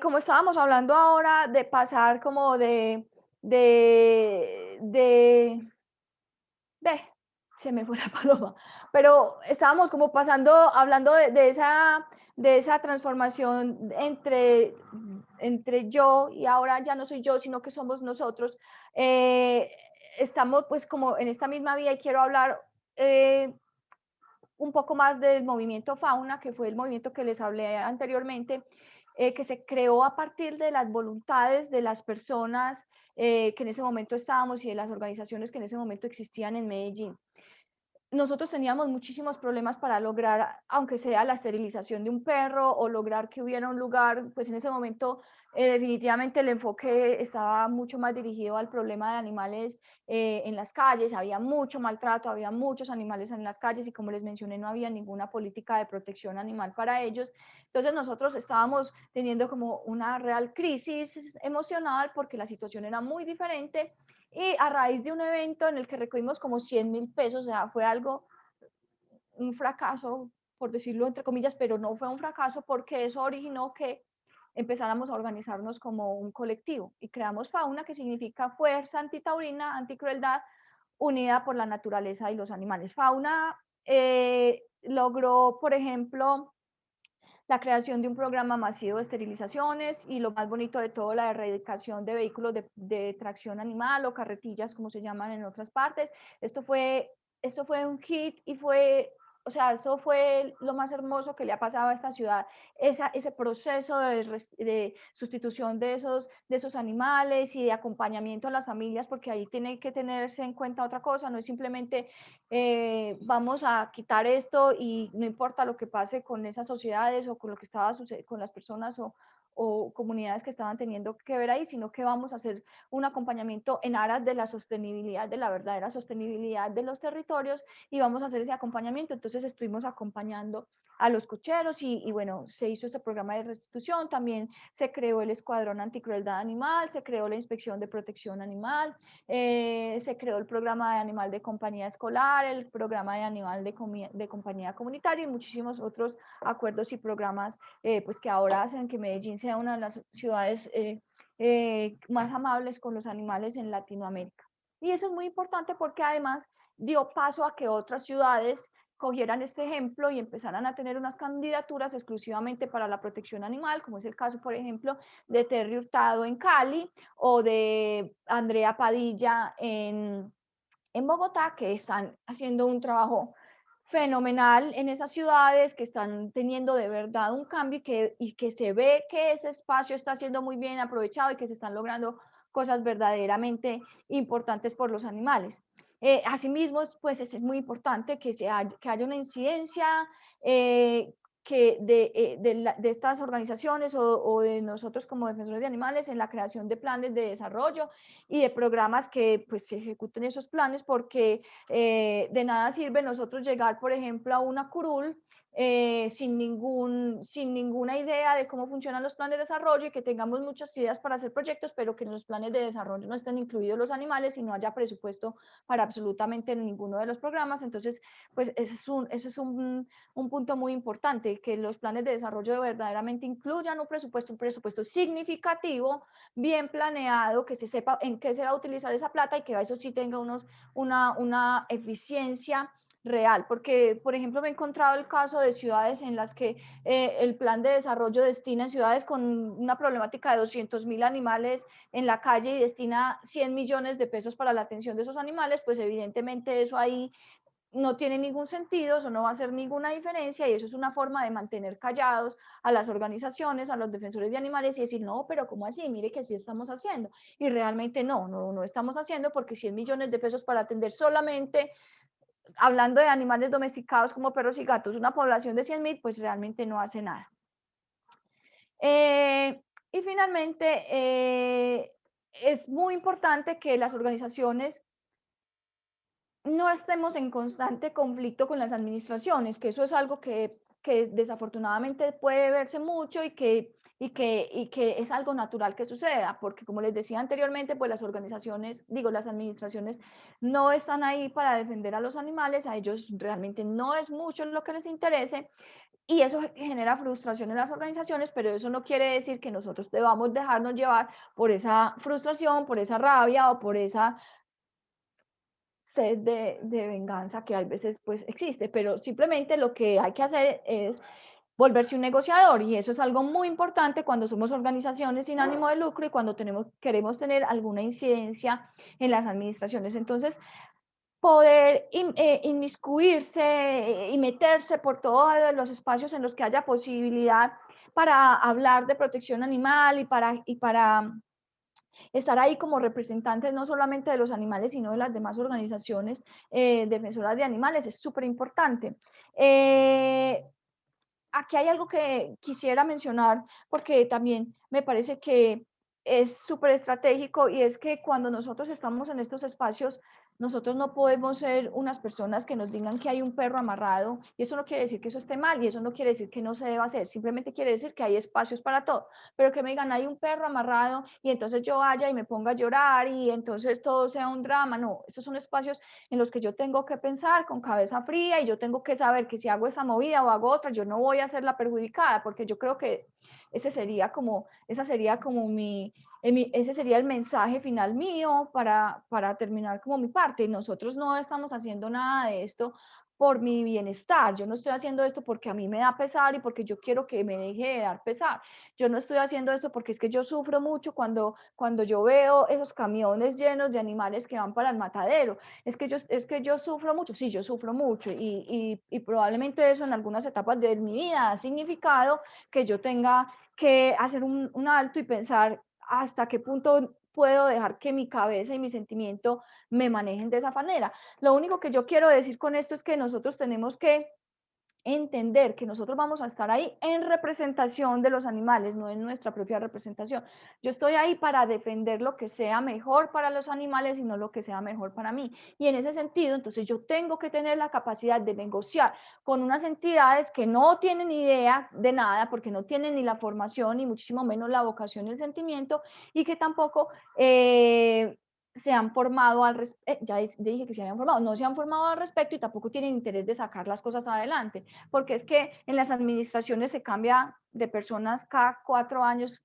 Como estábamos hablando ahora de pasar como de, de, de se me fue la paloma, pero estábamos como pasando, hablando de esa transformación entre yo y ahora ya no soy yo, sino que somos nosotros. Estamos pues como en esta misma vía y quiero hablar un poco más del movimiento Fauna, que fue el movimiento que les hablé anteriormente, que se creó a partir de las voluntades de las personas que en ese momento estábamos y de las organizaciones que en ese momento existían en Medellín. Nosotros teníamos muchísimos problemas para lograr, aunque sea la esterilización de un perro o lograr que hubiera un lugar, pues en ese momento definitivamente el enfoque estaba mucho más dirigido al problema de animales en las calles, había mucho maltrato, había muchos animales en las calles y como les mencioné no había ninguna política de protección animal para ellos. Entonces nosotros estábamos teniendo como una real crisis emocional porque la situación era muy diferente y a raíz de un evento en el que recogimos como 100.000 pesos, o sea, fue algo, un fracaso, por decirlo entre comillas, pero no fue un fracaso porque eso originó que empezáramos a organizarnos como un colectivo y creamos Fauna, que significa fuerza antitaurina, anticrueldad, unida por la naturaleza y los animales. Fauna logró, por ejemplo, la creación de un programa masivo de esterilizaciones y lo más bonito de todo, la erradicación de vehículos de tracción animal o carretillas, como se llaman en otras partes. Esto fue un hit y fue o sea, eso fue lo más hermoso que le ha pasado a esta ciudad, ese proceso de sustitución de esos animales y de acompañamiento a las familias, porque ahí tiene que tenerse en cuenta otra cosa, no es simplemente vamos a quitar esto y no importa lo que pase con esas sociedades o con lo que estaba sucediendo con las personas o comunidades que estaban teniendo que ver ahí, sino que vamos a hacer un acompañamiento en aras de la sostenibilidad, de la verdadera sostenibilidad de los territorios, y vamos a hacer ese acompañamiento. Entonces estuvimos acompañando a los cocheros y bueno, se hizo ese programa de restitución, también se creó el Escuadrón Anticrueldad Animal, se creó la Inspección de Protección Animal, se creó el programa de animal de compañía escolar, el programa de animal de compañía comunitaria y muchísimos otros acuerdos y programas pues que ahora hacen que Medellín sea una de las ciudades más amables con los animales en Latinoamérica. Y eso es muy importante porque además dio paso a que otras ciudades cogieran este ejemplo y empezaran a tener unas candidaturas exclusivamente para la protección animal, como es el caso, por ejemplo, de Terry Hurtado en Cali o de Andrea Padilla en Bogotá, que están haciendo un trabajo fenomenal en esas ciudades, que están teniendo de verdad un cambio y que se ve que ese espacio está siendo muy bien aprovechado y que se están logrando cosas verdaderamente importantes por los animales. Asimismo, pues es muy importante que haya una incidencia de estas organizaciones o de nosotros como defensores de animales en la creación de planes de desarrollo y de programas que pues se ejecuten esos planes, porque de nada sirve nosotros llegar, por ejemplo, a una curul sin ninguna idea de cómo funcionan los planes de desarrollo y que tengamos muchas ideas para hacer proyectos, pero que en los planes de desarrollo no estén incluidos los animales y no haya presupuesto para absolutamente ninguno de los programas. Entonces, pues ese es un punto muy importante, que los planes de desarrollo verdaderamente incluyan un presupuesto significativo, bien planeado, que se sepa en qué se va a utilizar esa plata y que eso sí tenga una eficiencia real, porque por ejemplo me he encontrado el caso de ciudades en las que el plan de desarrollo destina, ciudades con una problemática de 200.000 animales en la calle y destina 100 millones de pesos para la atención de esos animales, pues evidentemente eso ahí no tiene ningún sentido, eso no va a hacer ninguna diferencia y eso es una forma de mantener callados a las organizaciones, a los defensores de animales y decir, no, pero ¿cómo así? Mire que sí estamos haciendo. Y realmente no estamos haciendo, porque 100 millones de pesos para atender solamente, hablando de animales domesticados como perros y gatos, una población de 100.000, pues realmente no hace nada. Y finalmente, es muy importante que las organizaciones no estemos en constante conflicto con las administraciones, que eso es algo que desafortunadamente puede verse mucho y que es algo natural que suceda, porque como les decía anteriormente, pues las organizaciones, digo, las administraciones no están ahí para defender a los animales, a ellos realmente no es mucho lo que les interese, y eso genera frustración en las organizaciones, pero eso no quiere decir que nosotros debamos dejarnos llevar por esa frustración, por esa rabia o por esa sed de venganza que a veces pues existe, pero simplemente lo que hay que hacer es volverse un negociador, y eso es algo muy importante cuando somos organizaciones sin ánimo de lucro y cuando queremos tener alguna incidencia en las administraciones. Entonces, poder inmiscuirse y meterse por todos los espacios en los que haya posibilidad para hablar de protección animal y para estar ahí como representantes no solamente de los animales, sino de las demás organizaciones defensoras de animales, es súper importante. Aquí hay algo que quisiera mencionar, porque también me parece que es súper estratégico, y es que cuando nosotros estamos en estos espacios, nosotros no podemos ser unas personas que nos digan que hay un perro amarrado, y eso no quiere decir que eso esté mal, y eso no quiere decir que no se deba hacer, simplemente quiere decir que hay espacios para todo, pero que me digan hay un perro amarrado y entonces yo vaya y me ponga a llorar y entonces todo sea un drama. No, esos son espacios en los que yo tengo que pensar con cabeza fría, y yo tengo que saber que si hago esa movida o hago otra, yo no voy a ser la perjudicada, porque yo creo que ese sería como ese sería el mensaje final mío para terminar como mi parte. Nosotros no estamos haciendo nada de esto por mi bienestar. Yo no estoy haciendo esto porque a mí me da pesar y porque yo quiero que me deje de dar pesar. Yo no estoy haciendo esto porque es que yo sufro mucho cuando yo veo esos camiones llenos de animales que van para el matadero. Es que yo sufro mucho, sí, yo sufro mucho y probablemente eso en algunas etapas de mi vida ha significado que yo tenga que hacer un alto y pensar hasta qué punto puedo dejar que mi cabeza y mi sentimiento me manejen de esa manera. Lo único que yo quiero decir con esto es que nosotros tenemos que entender que nosotros vamos a estar ahí en representación de los animales, no en nuestra propia representación. Yo estoy ahí para defender lo que sea mejor para los animales y no lo que sea mejor para mí. Y en ese sentido, entonces yo tengo que tener la capacidad de negociar con unas entidades que no tienen idea de nada, porque no tienen ni la formación, ni muchísimo menos la vocación y el sentimiento, y que tampoco se han formado ya dije que se habían formado, no se han formado al respecto y tampoco tienen interés de sacar las cosas adelante, porque es que en las administraciones se cambia de personas cada 4 años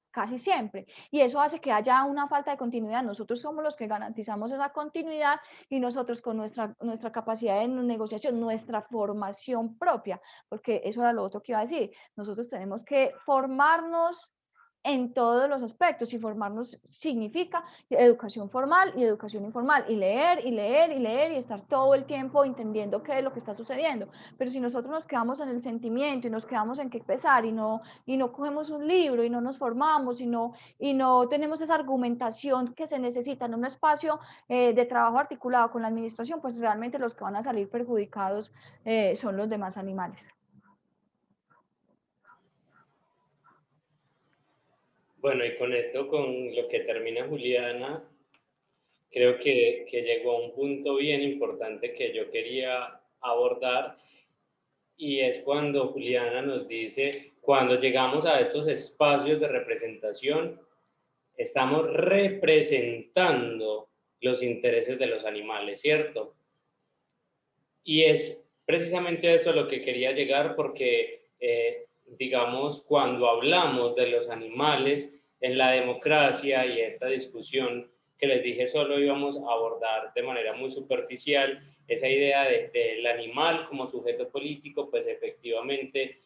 casi siempre, y eso hace que haya una falta de continuidad. Nosotros somos los que garantizamos esa continuidad y nosotros con nuestra capacidad de negociación, nuestra formación propia, porque eso era lo otro que iba a decir, nosotros tenemos que formarnos en todos los aspectos, y formarnos significa educación formal y educación informal, y leer y leer y leer y estar todo el tiempo entendiendo qué es lo que está sucediendo. Pero si nosotros nos quedamos en el sentimiento y nos quedamos en qué pesar y no cogemos un libro y no nos formamos y no tenemos esa argumentación que se necesita en un espacio de trabajo articulado con la administración, pues realmente los que van a salir perjudicados son los demás animales. Bueno, y con esto, con lo que termina Juliana, creo que llegó a un punto bien importante que yo quería abordar, y es cuando Juliana nos dice, cuando llegamos a estos espacios de representación, estamos representando los intereses de los animales, ¿cierto? Y es precisamente a eso a lo que quería llegar, porque, digamos, cuando hablamos de los animales en la democracia y esta discusión que les dije solo íbamos a abordar de manera muy superficial, esa idea del animal como sujeto político, pues efectivamente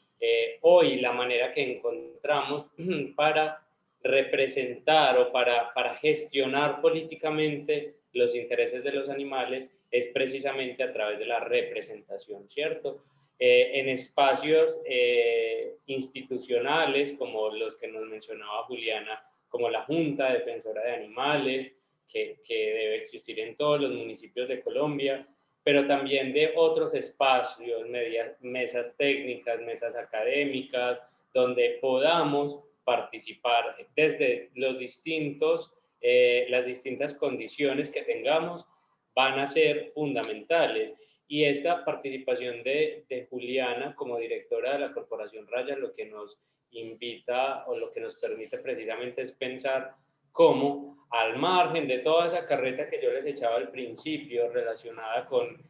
hoy la manera que encontramos para representar o para gestionar políticamente los intereses de los animales es precisamente a través de la representación, ¿cierto? En espacios institucionales como los que nos mencionaba Juliana, como la Junta Defensora de Animales, que debe existir en todos los municipios de Colombia, pero también de otros espacios, mesas técnicas, mesas académicas, donde podamos participar desde los las distintas condiciones que tengamos van a ser fundamentales. Y esta participación de Juliana como directora de la Corporación Raya lo que nos invita o lo que nos permite precisamente es pensar cómo, al margen de toda esa carreta que yo les echaba al principio relacionada con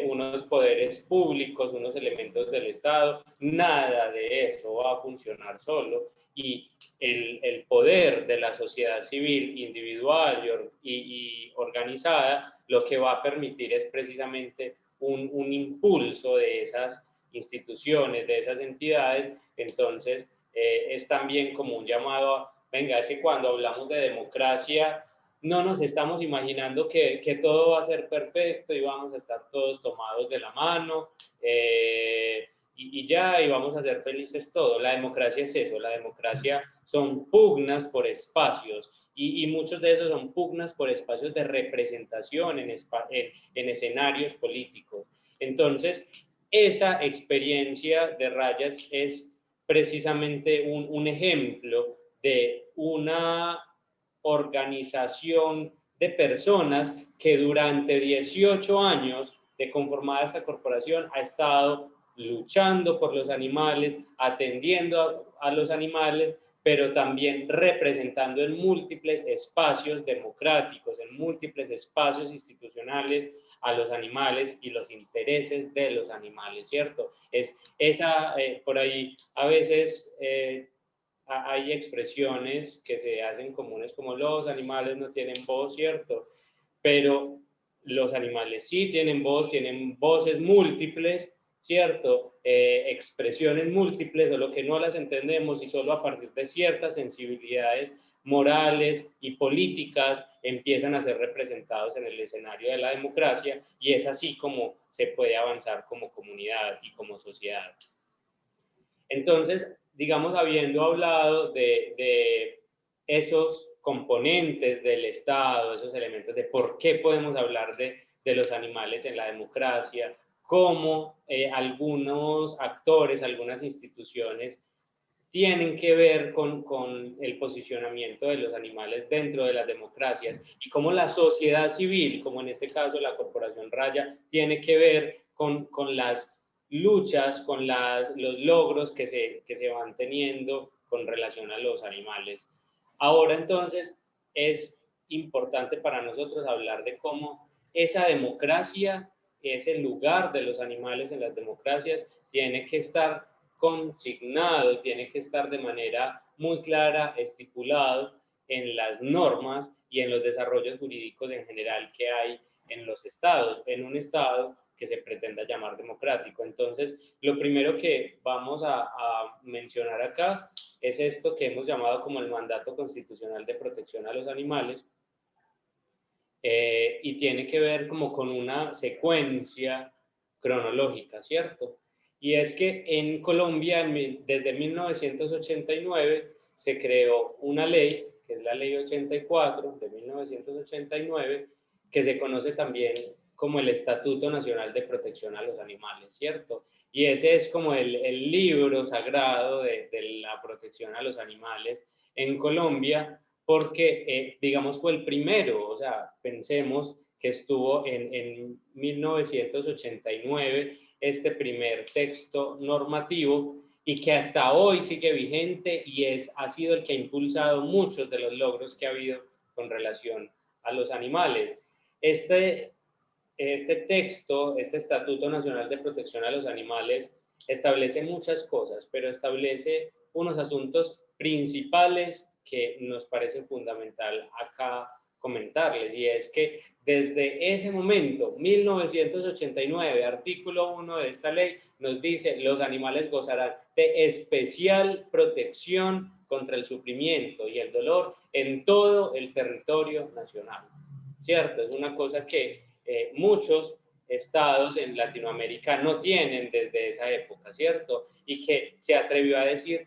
unos poderes públicos, unos elementos del Estado, nada de eso va a funcionar solo, y el poder de la sociedad civil individual y organizada lo que va a permitir es precisamente un impulso de esas instituciones, de esas entidades. Entonces es también como un llamado a, venga, es que cuando hablamos de democracia no nos estamos imaginando que todo va a ser perfecto y vamos a estar todos tomados de la mano y ya, y vamos a ser felices todos. La democracia es eso, la democracia son pugnas por espacios, y muchos de esos son pugnas por espacios de representación en escenarios políticos. Entonces, esa experiencia de Rayas es precisamente un ejemplo de una organización de personas que durante 18 años de conformada esta corporación ha estado luchando por los animales, atendiendo a los animales, pero también representando en múltiples espacios democráticos, en múltiples espacios institucionales a los animales y los intereses de los animales, ¿cierto? Es esa, por ahí a veces hay expresiones que se hacen comunes como los animales no tienen voz, ¿cierto? Pero los animales sí tienen voz, tienen voces múltiples, ¿cierto? Expresiones múltiples, solo que no las entendemos y solo a partir de ciertas sensibilidades morales y políticas empiezan a ser representados en el escenario de la democracia, y es así como se puede avanzar como comunidad y como sociedad. Entonces, digamos, habiendo hablado de esos componentes del Estado, esos elementos de por qué podemos hablar de los animales en la democracia, cómo algunos actores, algunas instituciones tienen que ver con el posicionamiento de los animales dentro de las democracias, y cómo la sociedad civil, como en este caso la Corporación Raya, tiene que ver con las luchas, con los logros que se van teniendo con relación a los animales. Ahora entonces es importante para nosotros hablar de cómo esa democracia, ese lugar de los animales en las democracias, tiene que estar consignado, tiene que estar de manera muy clara, estipulado en las normas y en los desarrollos jurídicos en general que hay en los estados, en un estado que se pretenda llamar democrático. Entonces, lo primero que vamos a mencionar acá es esto que hemos llamado como el mandato constitucional de protección a los animales, y tiene que ver como con una secuencia cronológica, ¿cierto? Y es que en Colombia, desde 1989, se creó una ley, que es la Ley 84 de 1989, que se conoce también como el Estatuto Nacional de Protección a los Animales, ¿cierto? Y ese es como el libro sagrado de la protección a los animales en Colombia, porque, digamos, fue el primero. O sea, pensemos que estuvo en 1989 este primer texto normativo, y que hasta hoy sigue vigente y ha sido el que ha impulsado muchos de los logros que ha habido con relación a los animales. Este texto, este Estatuto Nacional de Protección a los Animales, establece muchas cosas, pero establece unos asuntos principales que nos parece fundamental acá comentarles, y es que desde ese momento, 1989, artículo 1 de esta ley, nos dice: los animales gozarán de especial protección contra el sufrimiento y el dolor en todo el territorio nacional, ¿cierto? Es una cosa que muchos estados en Latinoamérica no tienen desde esa época, ¿cierto? Y que se atrevió a decir: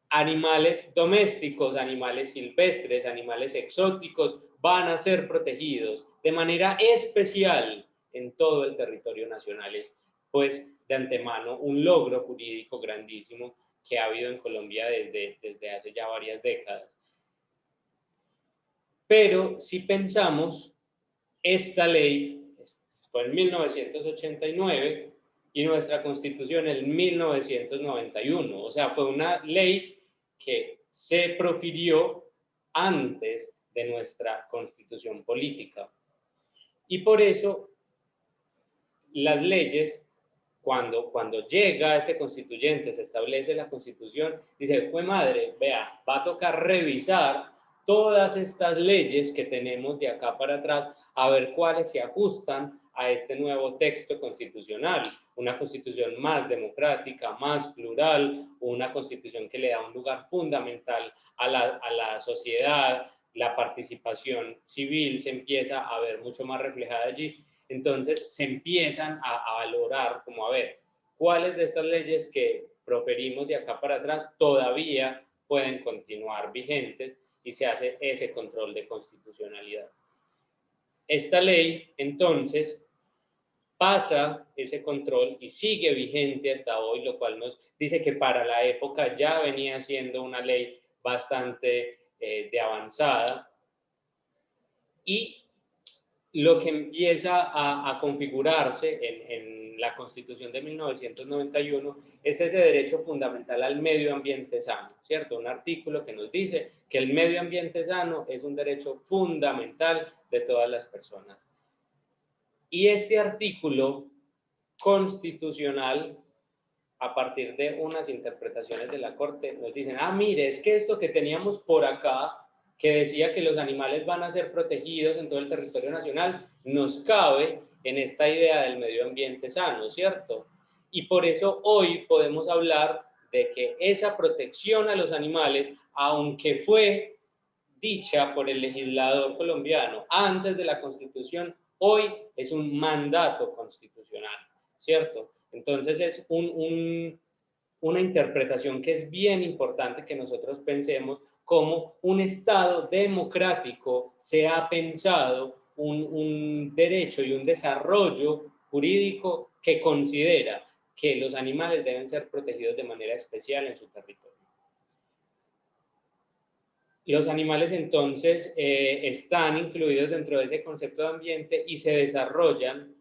animales domésticos, animales silvestres, animales exóticos van a ser protegidos de manera especial en todo el territorio nacional. Es, pues, de antemano un logro jurídico grandísimo que ha habido en Colombia desde hace ya varias décadas. Pero si pensamos, esta ley fue en 1989 y nuestra Constitución en 1991. O sea, fue una ley que se profirió antes de nuestra Constitución política. Y por eso las leyes, cuando llega este constituyente, se establece la Constitución, dice: fue madre, vea, va a tocar revisar todas estas leyes que tenemos de acá para atrás, a ver cuáles se ajustan a este nuevo texto constitucional, una constitución más democrática, más plural, una constitución que le da un lugar fundamental a la sociedad, la participación civil se empieza a ver mucho más reflejada allí. Entonces se empiezan a valorar como, a ver, cuáles de estas leyes que proferimos de acá para atrás todavía pueden continuar vigentes, y se hace ese control de constitucionalidad. Esta ley, entonces, pasa ese control y sigue vigente hasta hoy, lo cual nos dice que para la época ya venía siendo una ley bastante de avanzada. Y lo que empieza a configurarse en la Constitución de 1991 es ese derecho fundamental al medio ambiente sano, ¿cierto? Un artículo que nos dice que el medio ambiente sano es un derecho fundamental de todas las personas. Y este artículo constitucional, a partir de unas interpretaciones de la Corte, nos dicen: ah, mire, es que esto que teníamos por acá, que decía que los animales van a ser protegidos en todo el territorio nacional, nos cabe en esta idea del medio ambiente sano, ¿cierto? Y por eso hoy podemos hablar de que esa protección a los animales, aunque fue dicha por el legislador colombiano antes de la Constitución, hoy es un mandato constitucional, ¿cierto? Entonces es una interpretación que es bien importante que nosotros pensemos cómo un Estado democrático se ha pensado un derecho y un desarrollo jurídico que considera que los animales deben ser protegidos de manera especial en su territorio. Los animales entonces están incluidos dentro de ese concepto de ambiente y se desarrollan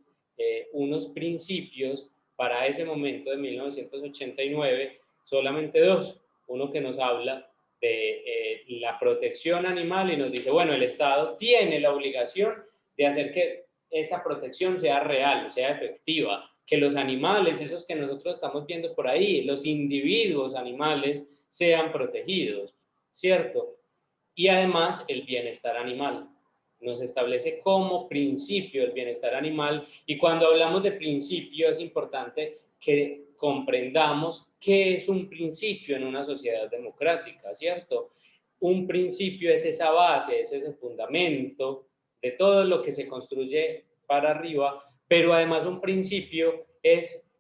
unos principios para ese momento de 1989, solamente dos. Uno que nos habla de la protección animal y nos dice, bueno, el Estado tiene la obligación de hacer que esa protección sea real, sea efectiva, que los animales, esos que nosotros estamos viendo por ahí, los individuos animales, sean protegidos, ¿cierto? Y además el bienestar animal. Nos establece como principio el bienestar animal y cuando hablamos de principio es importante que comprendamos qué es un principio en una sociedad democrática, ¿cierto? Un principio es esa base, es ese fundamento de todo lo que se construye para arriba, pero además un principio es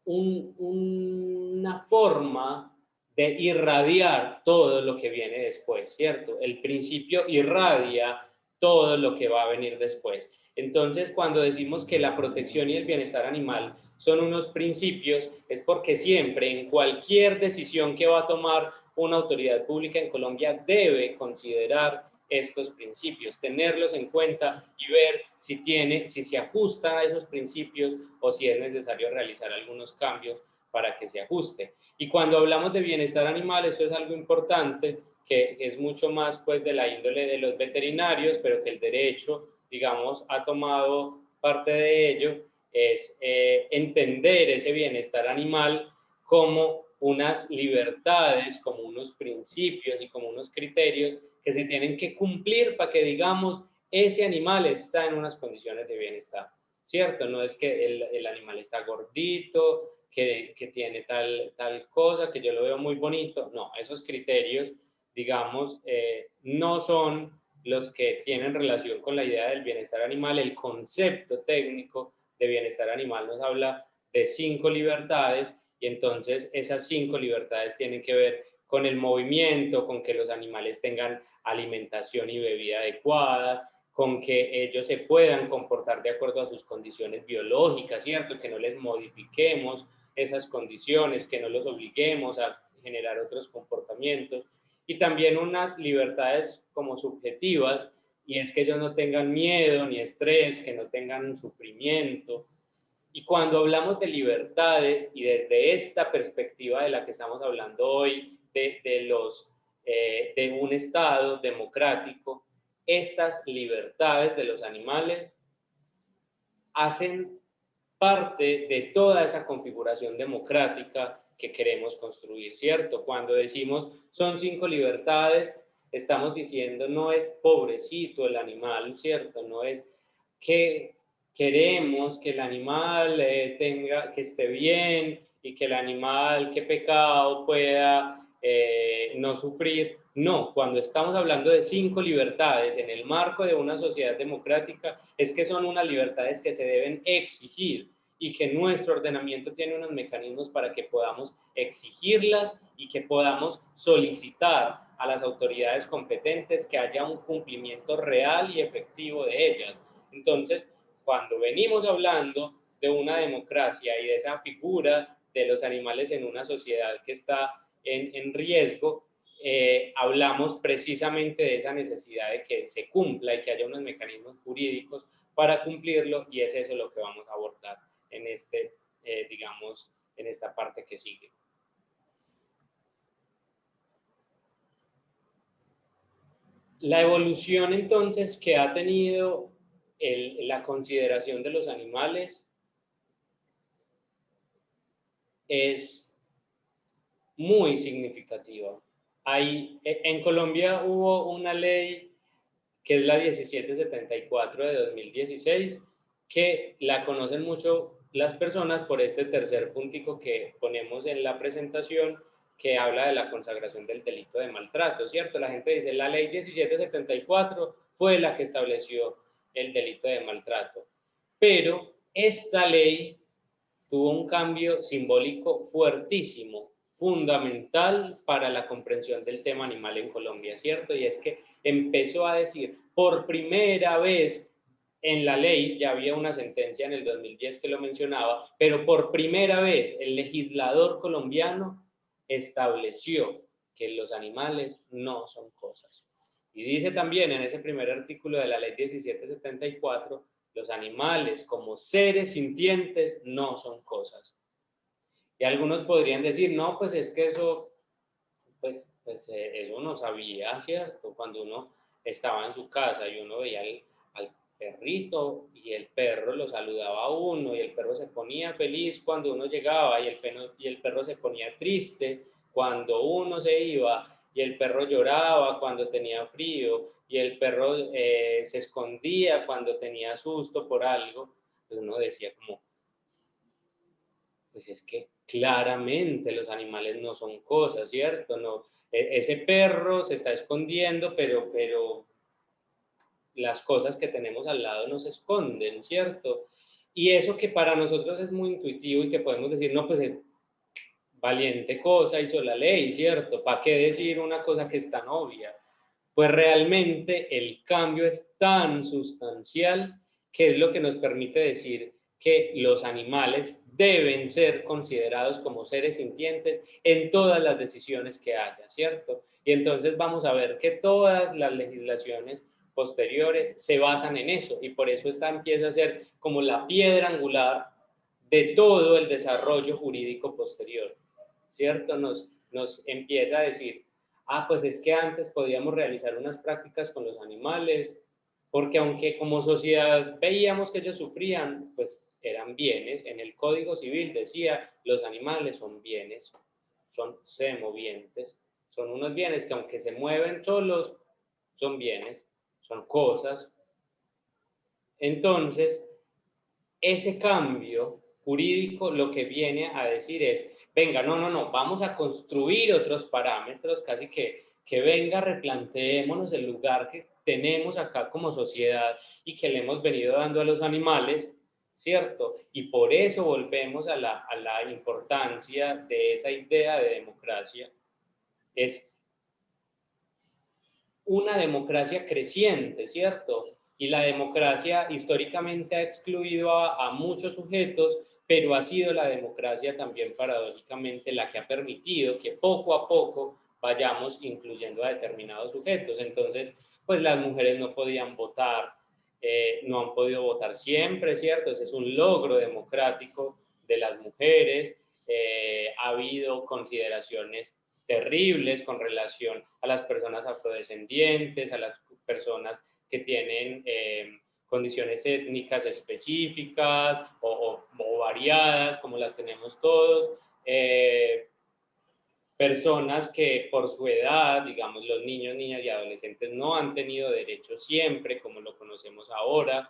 una forma de irradiar todo lo que viene después, ¿cierto? El principio irradia todo lo que va a venir después. Entonces, cuando decimos que la protección y el bienestar animal son unos principios, es porque siempre en cualquier decisión que va a tomar una autoridad pública en Colombia debe considerar estos principios, tenerlos en cuenta y ver si se ajusta a esos principios o si es necesario realizar algunos cambios para que se ajuste. Y cuando hablamos de bienestar animal, eso es algo importante, que es mucho más pues de la índole de los veterinarios, pero que el derecho, digamos, ha tomado parte de ello, es entender ese bienestar animal como unas libertades, como unos principios y como unos criterios que se tienen que cumplir para que digamos ese animal está en unas condiciones de bienestar, ¿cierto? No es que el animal está gordito, que tiene tal cosa, que yo lo veo muy bonito. No, esos criterios, digamos, no son los que tienen relación con la idea del bienestar animal. El concepto técnico de bienestar animal nos habla de 5 libertades y entonces esas 5 libertades tienen que ver con el movimiento, con que los animales tengan alimentación y bebida adecuadas, con que ellos se puedan comportar de acuerdo a sus condiciones biológicas, ¿cierto? Que no les modifiquemos esas condiciones, que no los obliguemos a generar otros comportamientos. Y también unas libertades como subjetivas, y es que ellos no tengan miedo ni estrés, que no tengan un sufrimiento. Y cuando hablamos de libertades, y desde esta perspectiva de la que estamos hablando hoy, de un Estado democrático, estas libertades de los animales hacen parte de toda esa configuración democrática que queremos construir, ¿cierto? Cuando decimos son 5 libertades, estamos diciendo no es pobrecito el animal, ¿cierto? No es que queremos que el animal que esté bien y que el animal, que pecado, pueda no sufrir. No, cuando estamos hablando de 5 libertades en el marco de una sociedad democrática, es que son unas libertades que se deben exigir y que nuestro ordenamiento tiene unos mecanismos para que podamos exigirlas y que podamos solicitar a las autoridades competentes que haya un cumplimiento real y efectivo de ellas. Entonces, cuando venimos hablando de una democracia y de esa figura de los animales en una sociedad que está en riesgo, hablamos precisamente de esa necesidad de que se cumpla y que haya unos mecanismos jurídicos para cumplirlo, y es eso lo que vamos a abordar en digamos, en esta parte que sigue. La evolución entonces que ha tenido la consideración de los animales es muy significativa. En Colombia hubo una ley que es la 1774 de 2016, que la conocen mucho las personas por este tercer puntico que ponemos en la presentación, que habla de la consagración del delito de maltrato, ¿cierto? La gente dice, la ley 1774 fue la que estableció el delito de maltrato, pero esta ley tuvo un cambio simbólico fuertísimo, fundamental para la comprensión del tema animal en Colombia, ¿cierto? Y es que empezó a decir, por primera vez en la ley, ya había una sentencia en el 2010 que lo mencionaba, pero por primera vez el legislador colombiano estableció que los animales no son cosas. Y dice también en ese primer artículo de la ley 1774, los animales como seres sintientes no son cosas. Y algunos podrían decir, no, pues es que eso, eso uno sabía, ¿cierto? Cuando uno estaba en su casa y uno veía al perrito y el perro lo saludaba a uno y el perro se ponía feliz cuando uno llegaba y el perro se ponía triste cuando uno se iba y el perro lloraba cuando tenía frío y el perro se escondía cuando tenía susto por algo, pues uno decía como, pues es que claramente los animales no son cosas, ¿cierto? No, ese perro se está escondiendo, pero las cosas que tenemos al lado nos esconden, ¿cierto? Y eso que para nosotros es muy intuitivo y que podemos decir, no, pues valiente cosa hizo la ley, ¿cierto? ¿Para qué decir una cosa que es tan obvia? Pues realmente el cambio es tan sustancial que es lo que nos permite decir que los animales deben ser considerados como seres sintientes en todas las decisiones que haya, ¿cierto? Y entonces vamos a ver que todas las legislaciones posteriores se basan en eso y por eso esta empieza a ser como la piedra angular de todo el desarrollo jurídico posterior, ¿cierto? Nos empieza a decir, pues es que antes podíamos realizar unas prácticas con los animales, porque aunque como sociedad veíamos que ellos sufrían, pues eran bienes. En el Código Civil decía, los animales son bienes, son semovientes, son unos bienes que aunque se mueven solos, son bienes, son cosas. Entonces, ese cambio jurídico lo que viene a decir es, venga, no, vamos a construir otros parámetros, casi que venga, replanteémonos el lugar que tenemos acá como sociedad y que le hemos venido dando a los animales, ¿cierto? Y por eso volvemos a la importancia de esa idea de democracia. Es una democracia creciente, ¿cierto? Y la democracia históricamente ha excluido a muchos sujetos, pero ha sido la democracia también paradójicamente la que ha permitido que poco a poco vayamos incluyendo a determinados sujetos. Entonces, pues las mujeres no podían votar, no han podido votar siempre, ¿cierto? Ese es un logro democrático de las mujeres. Ha habido consideraciones terribles con relación a las personas afrodescendientes, a las personas que tienen condiciones étnicas específicas o variadas, como las tenemos todos, personas que por su edad, digamos los niños, niñas y adolescentes no han tenido derechos siempre, como lo conocemos ahora,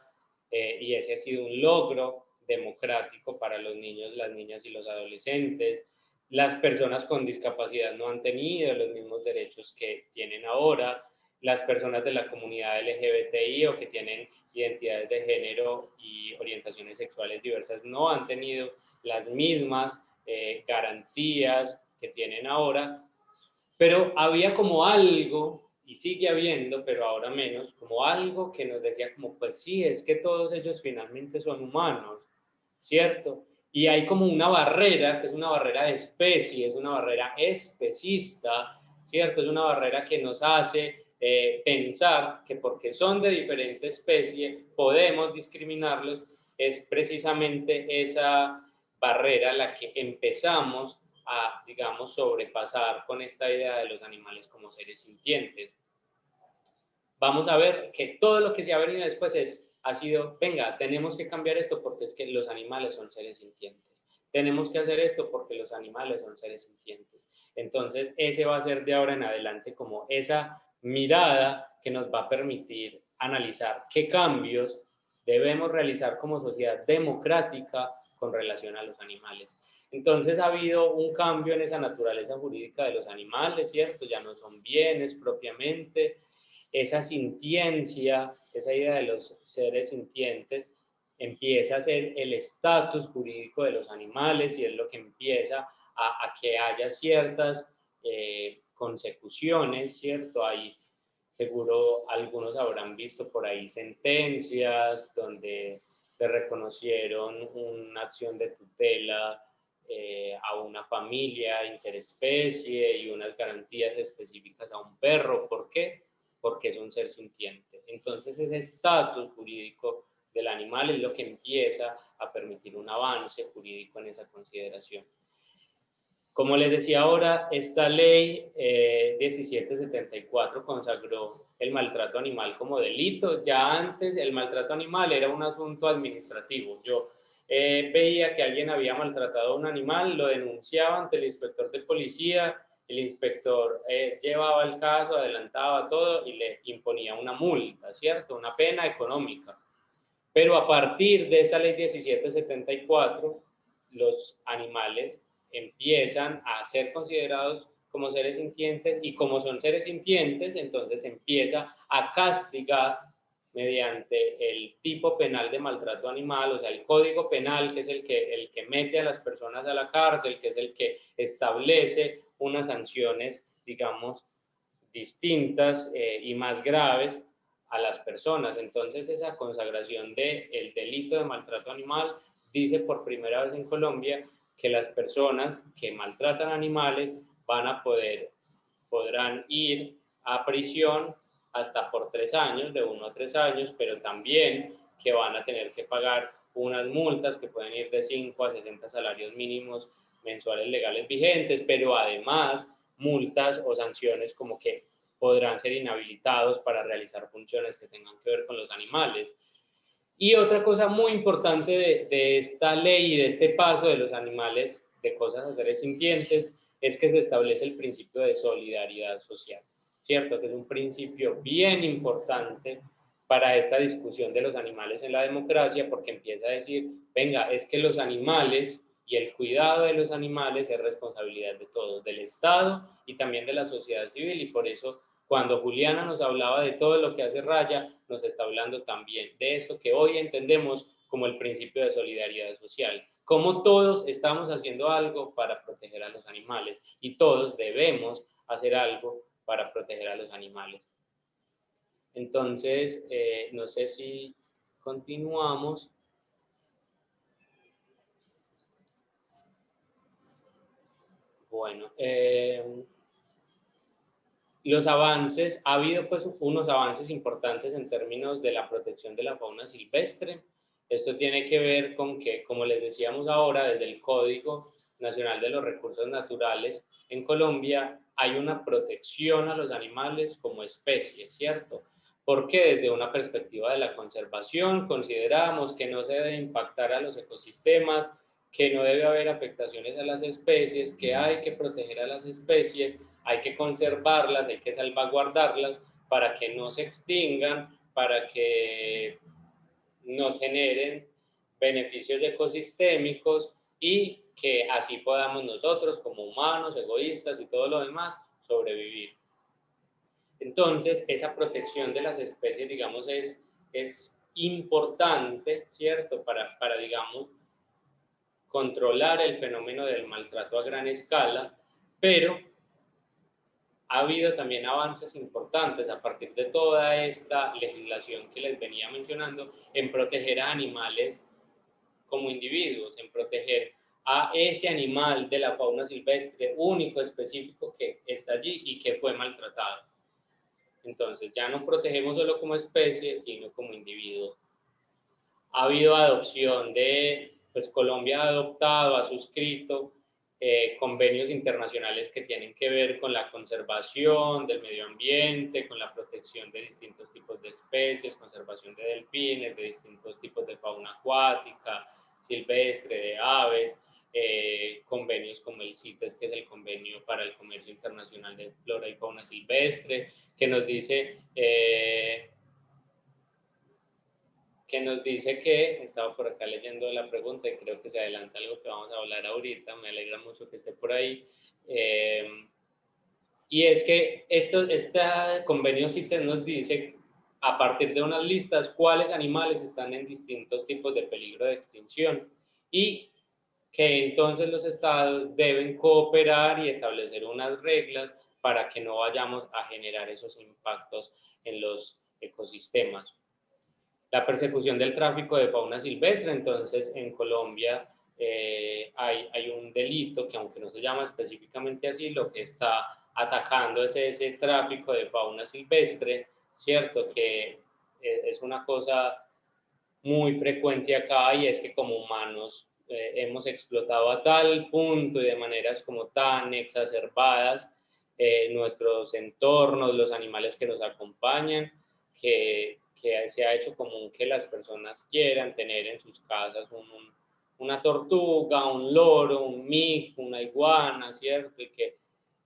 y ese ha sido un logro democrático para los niños, las niñas y los adolescentes. Las personas con discapacidad no han tenido los mismos derechos que tienen ahora. Las personas de la comunidad LGBTI o que tienen identidades de género y orientaciones sexuales diversas no han tenido las mismas garantías que tienen ahora, pero había como algo, y sigue habiendo, pero ahora menos, como algo que nos decía como, pues sí, es que todos ellos finalmente son humanos, ¿cierto? Y hay como una barrera, que es una barrera de especie, es una barrera especista, ¿cierto? Es una barrera que nos hace pensar que porque son de diferente especie podemos discriminarlos, es precisamente esa barrera la que empezamos a, digamos, sobrepasar con esta idea de los animales como seres sintientes. Vamos a ver que todo lo que se ha venido después ha sido, venga, tenemos que cambiar esto porque es que los animales son seres sintientes. Tenemos que hacer esto porque los animales son seres sintientes. Entonces, ese va a ser de ahora en adelante como esa mirada que nos va a permitir analizar qué cambios debemos realizar como sociedad democrática con relación a los animales. Entonces ha habido un cambio en esa naturaleza jurídica de los animales, ¿cierto? Ya no son bienes propiamente. Esa sintiencia, esa idea de los seres sintientes, empieza a ser el estatus jurídico de los animales y es lo que empieza a que haya ciertas consecuciones, ¿cierto? Hay, seguro algunos habrán visto por ahí sentencias donde se reconocieron una acción de tutela a una familia interespecie y unas garantías específicas a un perro. ¿Por qué? Porque es un ser sintiente. Entonces ese estatus jurídico del animal es lo que empieza a permitir un avance jurídico en esa consideración. Como les decía ahora, esta ley 1774 consagró el maltrato animal como delito. Ya antes el maltrato animal era un asunto administrativo. Yo veía que alguien había maltratado a un animal, lo denunciaba ante el inspector de policía, el inspector llevaba el caso, adelantaba todo y le imponía una multa, ¿cierto? Una pena económica. Pero a partir de esta ley 1774, los animales empiezan a ser considerados como seres sintientes y como son seres sintientes, entonces empieza a castigar mediante el tipo penal de maltrato animal, o sea, el código penal, que es el que mete a las personas a la cárcel, que es el que establece unas sanciones, digamos, distintas y más graves a las personas. Entonces esa consagración del delito de maltrato animal dice por primera vez en Colombia que las personas que maltratan animales podrán ir a prisión hasta por 3 años, de 1 a 3 años, pero también que van a tener que pagar unas multas que pueden ir de 5 a 60 salarios mínimos mensuales legales vigentes, pero además multas o sanciones como que podrán ser inhabilitados para realizar funciones que tengan que ver con los animales. Y otra cosa muy importante de esta ley y de este paso de los animales de cosas a seres sintientes es que se establece el principio de solidaridad social, ¿cierto? Que es un principio bien importante para esta discusión de los animales en la democracia, porque empieza a decir, venga, es que los animales y el cuidado de los animales es responsabilidad de todos, del Estado y también de la sociedad civil, y por eso cuando Juliana nos hablaba de todo lo que hace Raya, nos está hablando también de eso que hoy entendemos como el principio de solidaridad social. Como todos estamos haciendo algo para proteger a los animales y todos debemos hacer algo para proteger a los animales. Entonces, no sé si continuamos. Bueno, los avances, ha habido pues unos avances importantes en términos de la protección de la fauna silvestre. Esto tiene que ver con que, como les decíamos ahora, desde el Código Nacional de los Recursos Naturales en Colombia hay una protección a los animales como especie, ¿cierto? Porque desde una perspectiva de la conservación consideramos que no se debe impactar a los ecosistemas, que no debe haber afectaciones a las especies, que hay que proteger a las especies, hay que conservarlas, hay que salvaguardarlas para que no se extingan, para que no generen beneficios ecosistémicos y que así podamos nosotros como humanos, egoístas y todo lo demás sobrevivir. Entonces, esa protección de las especies, digamos, es importante, ¿cierto? Para, digamos, controlar el fenómeno del maltrato a gran escala, pero ha habido también avances importantes a partir de toda esta legislación que les venía mencionando en proteger a animales como individuos, en proteger a ese animal de la fauna silvestre único, específico, que está allí y que fue maltratado. Entonces ya no protegemos solo como especie, sino como individuos. Ha habido adopción pues Colombia ha adoptado, ha suscrito convenios internacionales que tienen que ver con la conservación del medio ambiente, con la protección de distintos tipos de especies, conservación de delfines, de distintos tipos de fauna acuática, silvestre, de aves, convenios como el CITES, que es el Convenio para el Comercio Internacional de Flora y Fauna Silvestre, que nos dice que nos dice que, estaba por acá leyendo la pregunta y creo que se adelanta algo que vamos a hablar ahorita, me alegra mucho que esté por ahí, y es que este convenio CITES nos dice, a partir de unas listas, cuáles animales están en distintos tipos de peligro de extinción, y que entonces los estados deben cooperar y establecer unas reglas para que no vayamos a generar esos impactos en los ecosistemas. La persecución del tráfico de fauna silvestre, entonces en Colombia hay un delito que, aunque no se llama específicamente así, lo que está atacando es ese tráfico de fauna silvestre, ¿cierto? Que es una cosa muy frecuente acá, y es que como humanos hemos explotado a tal punto y de maneras como tan exacerbadas nuestros entornos, los animales que nos acompañan, que se ha hecho común que las personas quieran tener en sus casas una tortuga, un loro, un mico, una iguana, ¿cierto? Y que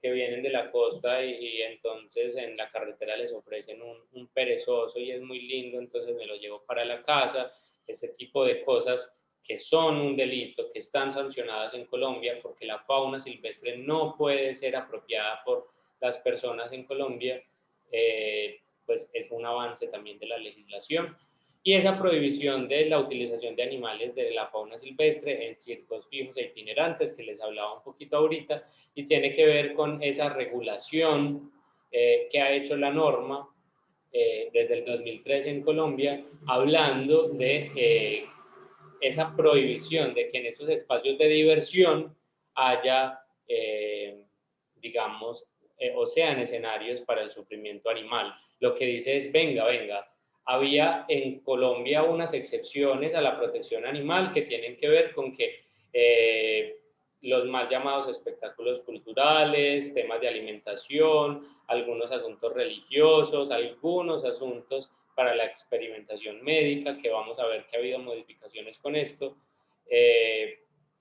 vienen de la costa y entonces en la carretera les ofrecen un perezoso y es muy lindo, entonces me lo llevo para la casa. Ese tipo de cosas que son un delito, que están sancionadas en Colombia, porque la fauna silvestre no puede ser apropiada por las personas en Colombia, pues es un avance también de la legislación. Y esa prohibición de la utilización de animales de la fauna silvestre en circos fijos e itinerantes, que les hablaba un poquito ahorita, y tiene que ver con esa regulación que ha hecho la norma desde el 2013 en Colombia, hablando de esa prohibición de que en esos espacios de diversión haya, digamos, o sean escenarios para el sufrimiento animal. Lo que dice es, venga, había en Colombia unas excepciones a la protección animal que tienen que ver con que los mal llamados espectáculos culturales, temas de alimentación, algunos asuntos religiosos, algunos asuntos para la experimentación médica, que vamos a ver que ha habido modificaciones con esto,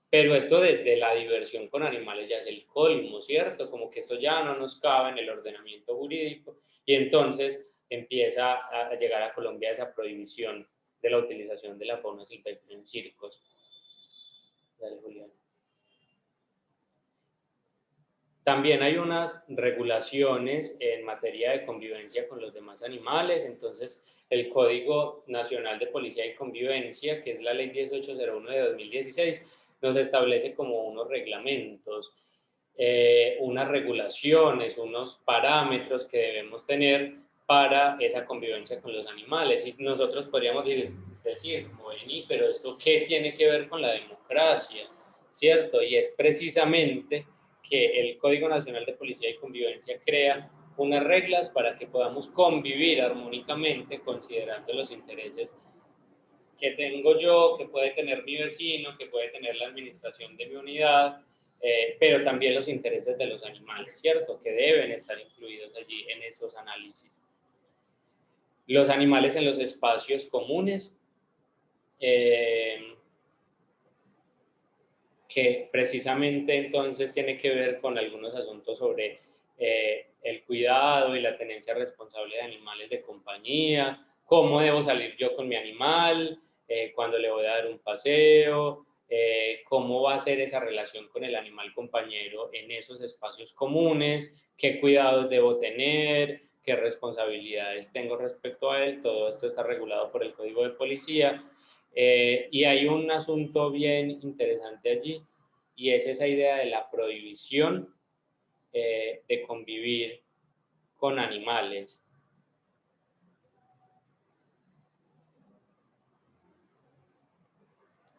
pero esto de la diversión con animales ya es el colmo, ¿cierto? Como que esto ya no nos cabe en el ordenamiento jurídico, y entonces empieza a llegar a Colombia esa prohibición de la utilización de la fauna silvestre en circos. Dale, Julián. También hay unas regulaciones en materia de convivencia con los demás animales, entonces el Código Nacional de Policía y Convivencia, que es la Ley 1801 de 2016, nos establece como unos reglamentos, unas regulaciones, unos parámetros que debemos tener para esa convivencia con los animales. Y nosotros podríamos decir, bueno, pero ¿esto qué tiene que ver con la democracia? ¿Cierto? Y es precisamente que el Código Nacional de Policía y Convivencia crea unas reglas para que podamos convivir armónicamente considerando los intereses que tengo yo, que puede tener mi vecino, que puede tener la administración de mi unidad, pero también los intereses de los animales, ¿cierto? Que deben estar incluidos allí en esos análisis. Los animales en los espacios comunes, que precisamente entonces tiene que ver con algunos asuntos sobre el cuidado y la tenencia responsable de animales de compañía, cómo debo salir yo con mi animal, cuándo le voy a dar un paseo, cómo va a ser esa relación con el animal compañero en esos espacios comunes, qué cuidados debo tener, qué responsabilidades tengo respecto a él. Todo esto está regulado por el Código de Policía. Y hay un asunto bien interesante allí, y es esa idea de la prohibición de convivir con animales.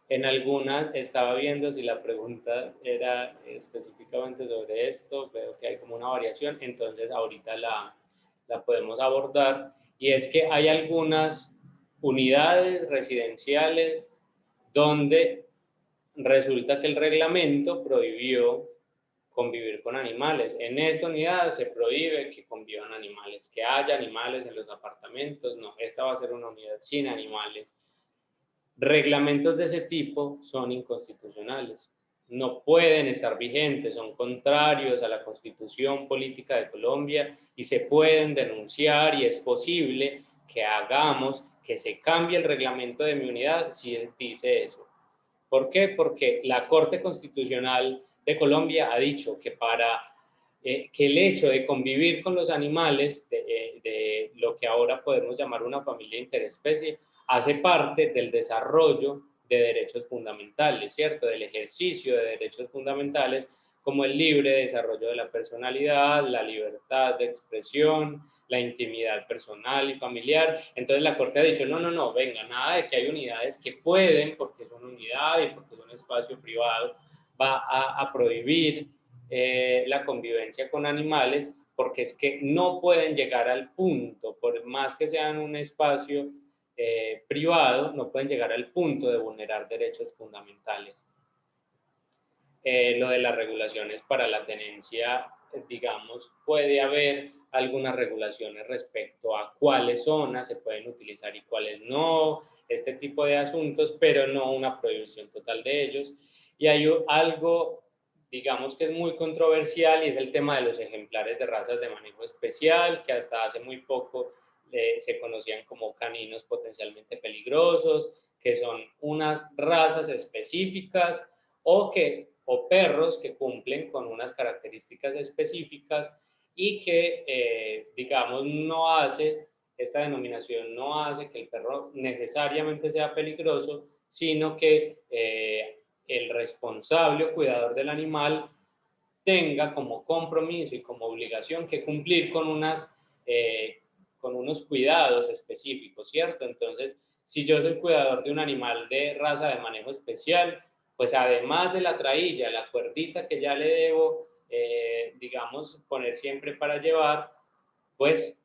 En algunas estaba viendo si la pregunta era específicamente sobre esto, veo que hay como una variación, entonces ahorita la podemos abordar, y es que hay algunas unidades residenciales donde resulta que el reglamento prohibió convivir con animales. En esta unidad se prohíbe que convivan animales, que haya animales en los apartamentos. No, esta va a ser una unidad sin animales. Reglamentos de ese tipo son inconstitucionales. No pueden estar vigentes, son contrarios a la Constitución Política de Colombia y se pueden denunciar, y es posible que hagamos que se cambie el reglamento de mi unidad, sí dice eso. ¿Por qué? Porque la Corte Constitucional de Colombia ha dicho que que el hecho de convivir con los animales, de lo que ahora podemos llamar una familia interespecie, hace parte del desarrollo de derechos fundamentales, ¿cierto? Del ejercicio de derechos fundamentales como el libre desarrollo de la personalidad, la libertad de expresión, la intimidad personal y familiar. Entonces la Corte ha dicho, no, venga, nada de que hay unidades que pueden, porque son unidades y porque son espacio privado, va a prohibir la convivencia con animales, porque es que no pueden llegar al punto, por más que sean un espacio privado, no pueden llegar al punto de vulnerar derechos fundamentales. Lo de las regulaciones para la tenencia, digamos, puede haber algunas regulaciones respecto a cuáles zonas se pueden utilizar y cuáles no, este tipo de asuntos, pero no una prohibición total de ellos. Y hay algo, digamos, que es muy controversial y es el tema de los ejemplares de razas de manejo especial, que hasta hace muy poco se conocían como caninos potencialmente peligrosos, que son unas razas específicas o perros que cumplen con unas características específicas y que, digamos, esta denominación no hace que el perro necesariamente sea peligroso, sino que el responsable o cuidador del animal tenga como compromiso y como obligación que cumplir con unos cuidados específicos, ¿cierto? Entonces, si yo soy cuidador de un animal de raza de manejo especial, pues además de la trailla, la cuerdita que ya le debo, digamos, poner siempre para llevar, pues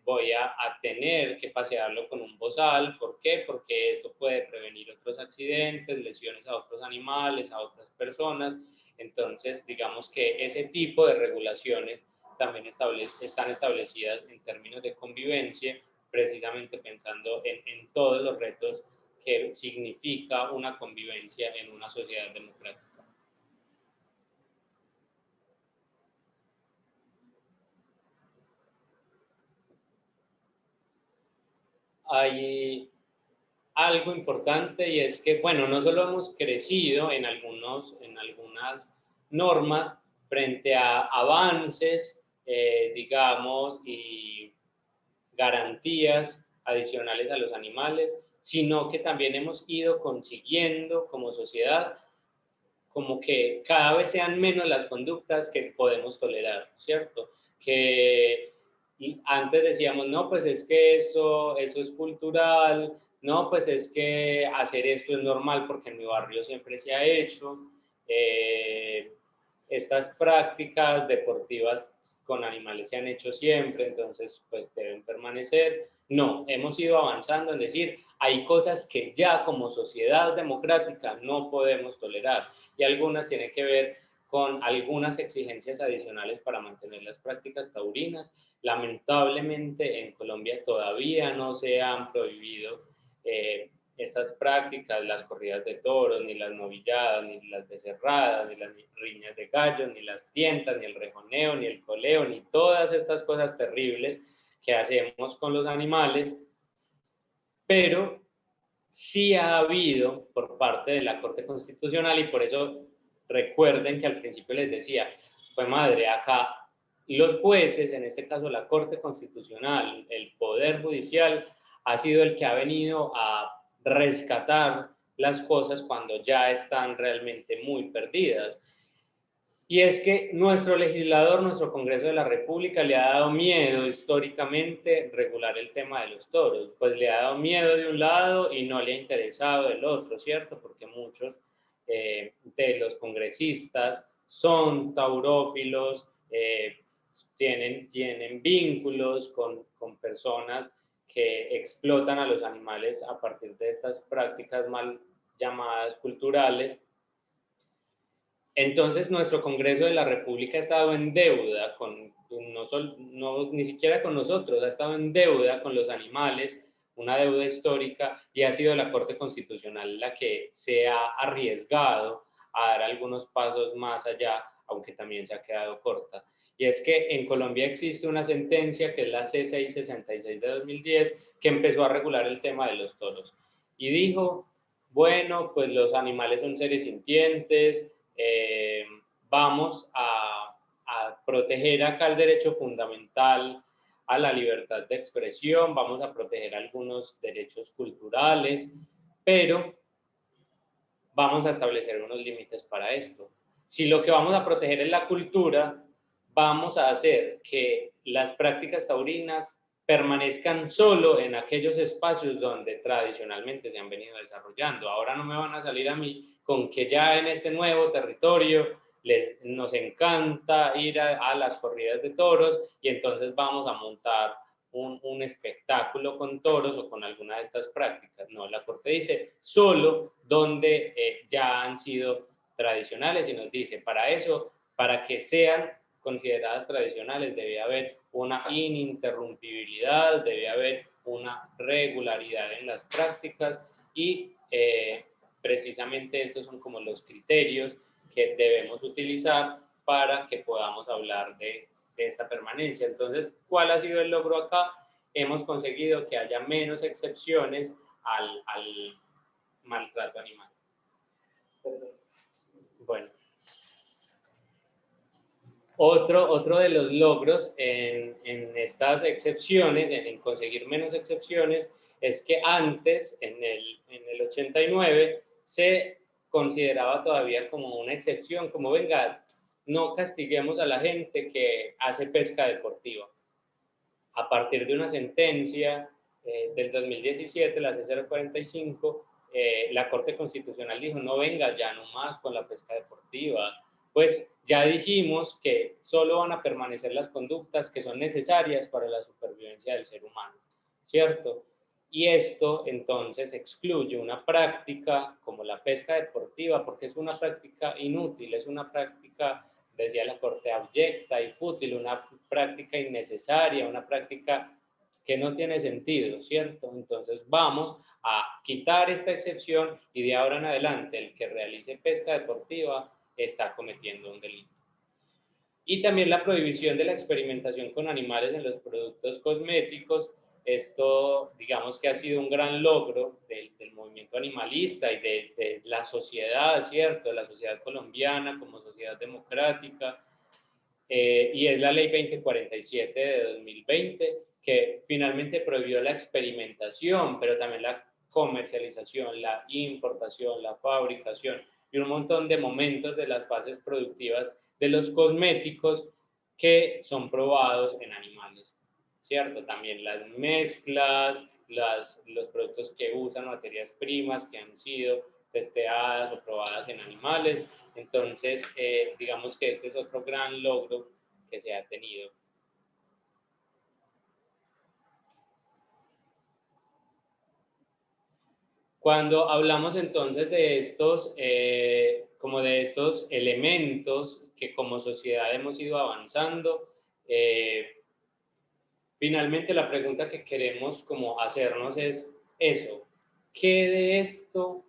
voy a tener que pasearlo con un bozal. ¿Por qué? Porque esto puede prevenir otros accidentes, lesiones a otros animales, a otras personas. Entonces, digamos que ese tipo de regulaciones también están establecidas en términos de convivencia, precisamente pensando en todos los retos que significa una convivencia en una sociedad democrática. Hay algo importante y es que, bueno, no solo hemos crecido en algunas normas frente a avances, digamos, y garantías adicionales a los animales, sino que también hemos ido consiguiendo como sociedad como que cada vez sean menos las conductas que podemos tolerar, ¿cierto? Que antes decíamos, no, pues es que eso es cultural, no, pues es que hacer esto es normal porque en mi barrio siempre se ha hecho. Estas prácticas deportivas con animales se han hecho siempre, entonces pues deben permanecer. No, hemos ido avanzando en decir, hay cosas que ya como sociedad democrática no podemos tolerar y algunas tienen que ver con algunas exigencias adicionales para mantener las prácticas taurinas. Lamentablemente en Colombia todavía no se han prohibido estas prácticas, las corridas de toros, ni las novilladas, ni las becerradas, ni las riñas de gallos, ni las tientas, ni el rejoneo, ni el coleo, ni todas estas cosas terribles que hacemos con los animales, pero sí ha habido por parte de la Corte Constitucional, y por eso recuerden que al principio les decía, pues madre, acá los jueces, en este caso la Corte Constitucional, el Poder Judicial, ha sido el que ha venido a rescatar las cosas cuando ya están realmente muy perdidas. Y es que nuestro legislador, nuestro Congreso de la República, le ha dado miedo históricamente regular el tema de los toros. Pues le ha dado miedo de un lado y no le ha interesado del otro, ¿cierto? Porque muchos de los congresistas son taurófilos, tienen vínculos con personas que explotan a los animales a partir de estas prácticas mal llamadas culturales. Entonces, nuestro Congreso de la República ha estado en deuda, ni siquiera con nosotros, ha estado en deuda con los animales, una deuda histórica, y ha sido la Corte Constitucional la que se ha arriesgado a dar algunos pasos más allá, aunque también se ha quedado corta. Y es que en Colombia existe una sentencia que es la C666 de 2010 que empezó a regular el tema de los toros. Y dijo, bueno, pues los animales son seres sintientes, vamos a proteger acá el derecho fundamental a la libertad de expresión, vamos a proteger algunos derechos culturales, pero vamos a establecer unos límites para esto. Si lo que vamos a proteger es la cultura, vamos a hacer que las prácticas taurinas permanezcan solo en aquellos espacios donde tradicionalmente se han venido desarrollando. Ahora no me van a salir a mí con que ya en este nuevo territorio nos encanta ir a las corridas de toros y entonces vamos a montar un espectáculo con toros o con alguna de estas prácticas. No, la Corte dice solo donde ya han sido tradicionales y nos dice, para eso, para que sean consideradas tradicionales, debe haber una ininterrumpibilidad, debe haber una regularidad en las prácticas y precisamente estos son como los criterios que debemos utilizar para que podamos hablar de esta permanencia. Entonces, ¿cuál ha sido el logro acá? Hemos conseguido que haya menos excepciones al maltrato animal. Bueno. Otro de los logros en estas excepciones, en conseguir menos excepciones, es que antes, en el 89, se consideraba todavía como una excepción, como venga, no castiguemos a la gente que hace pesca deportiva. A partir de una sentencia del 2017, la C045, la Corte Constitucional dijo, no venga ya nomás con la pesca deportiva, pues ya dijimos que solo van a permanecer las conductas que son necesarias para la supervivencia del ser humano, ¿cierto? Y esto entonces excluye una práctica como la pesca deportiva, porque es una práctica inútil, es una práctica, decía la Corte, abyecta y fútil, una práctica innecesaria, una práctica que no tiene sentido, ¿cierto? Entonces vamos a quitar esta excepción y de ahora en adelante el que realice pesca deportiva está cometiendo un delito. Y también la prohibición de la experimentación con animales en los productos cosméticos. Esto, digamos que ha sido un gran logro del movimiento animalista y de la sociedad, ¿cierto? De la sociedad colombiana como sociedad democrática. Y es la ley 2047 de 2020 que finalmente prohibió la experimentación, pero también la comercialización, la importación, la fabricación y un montón de momentos de las fases productivas de los cosméticos que son probados en animales, ¿cierto? También las mezclas, los productos que usan materias primas que han sido testeadas o probadas en animales. Entonces, digamos que este es otro gran logro que se ha tenido. Cuando hablamos entonces de estos, como de estos elementos que como sociedad hemos ido avanzando, finalmente la pregunta que queremos como hacernos es eso, ¿qué de esto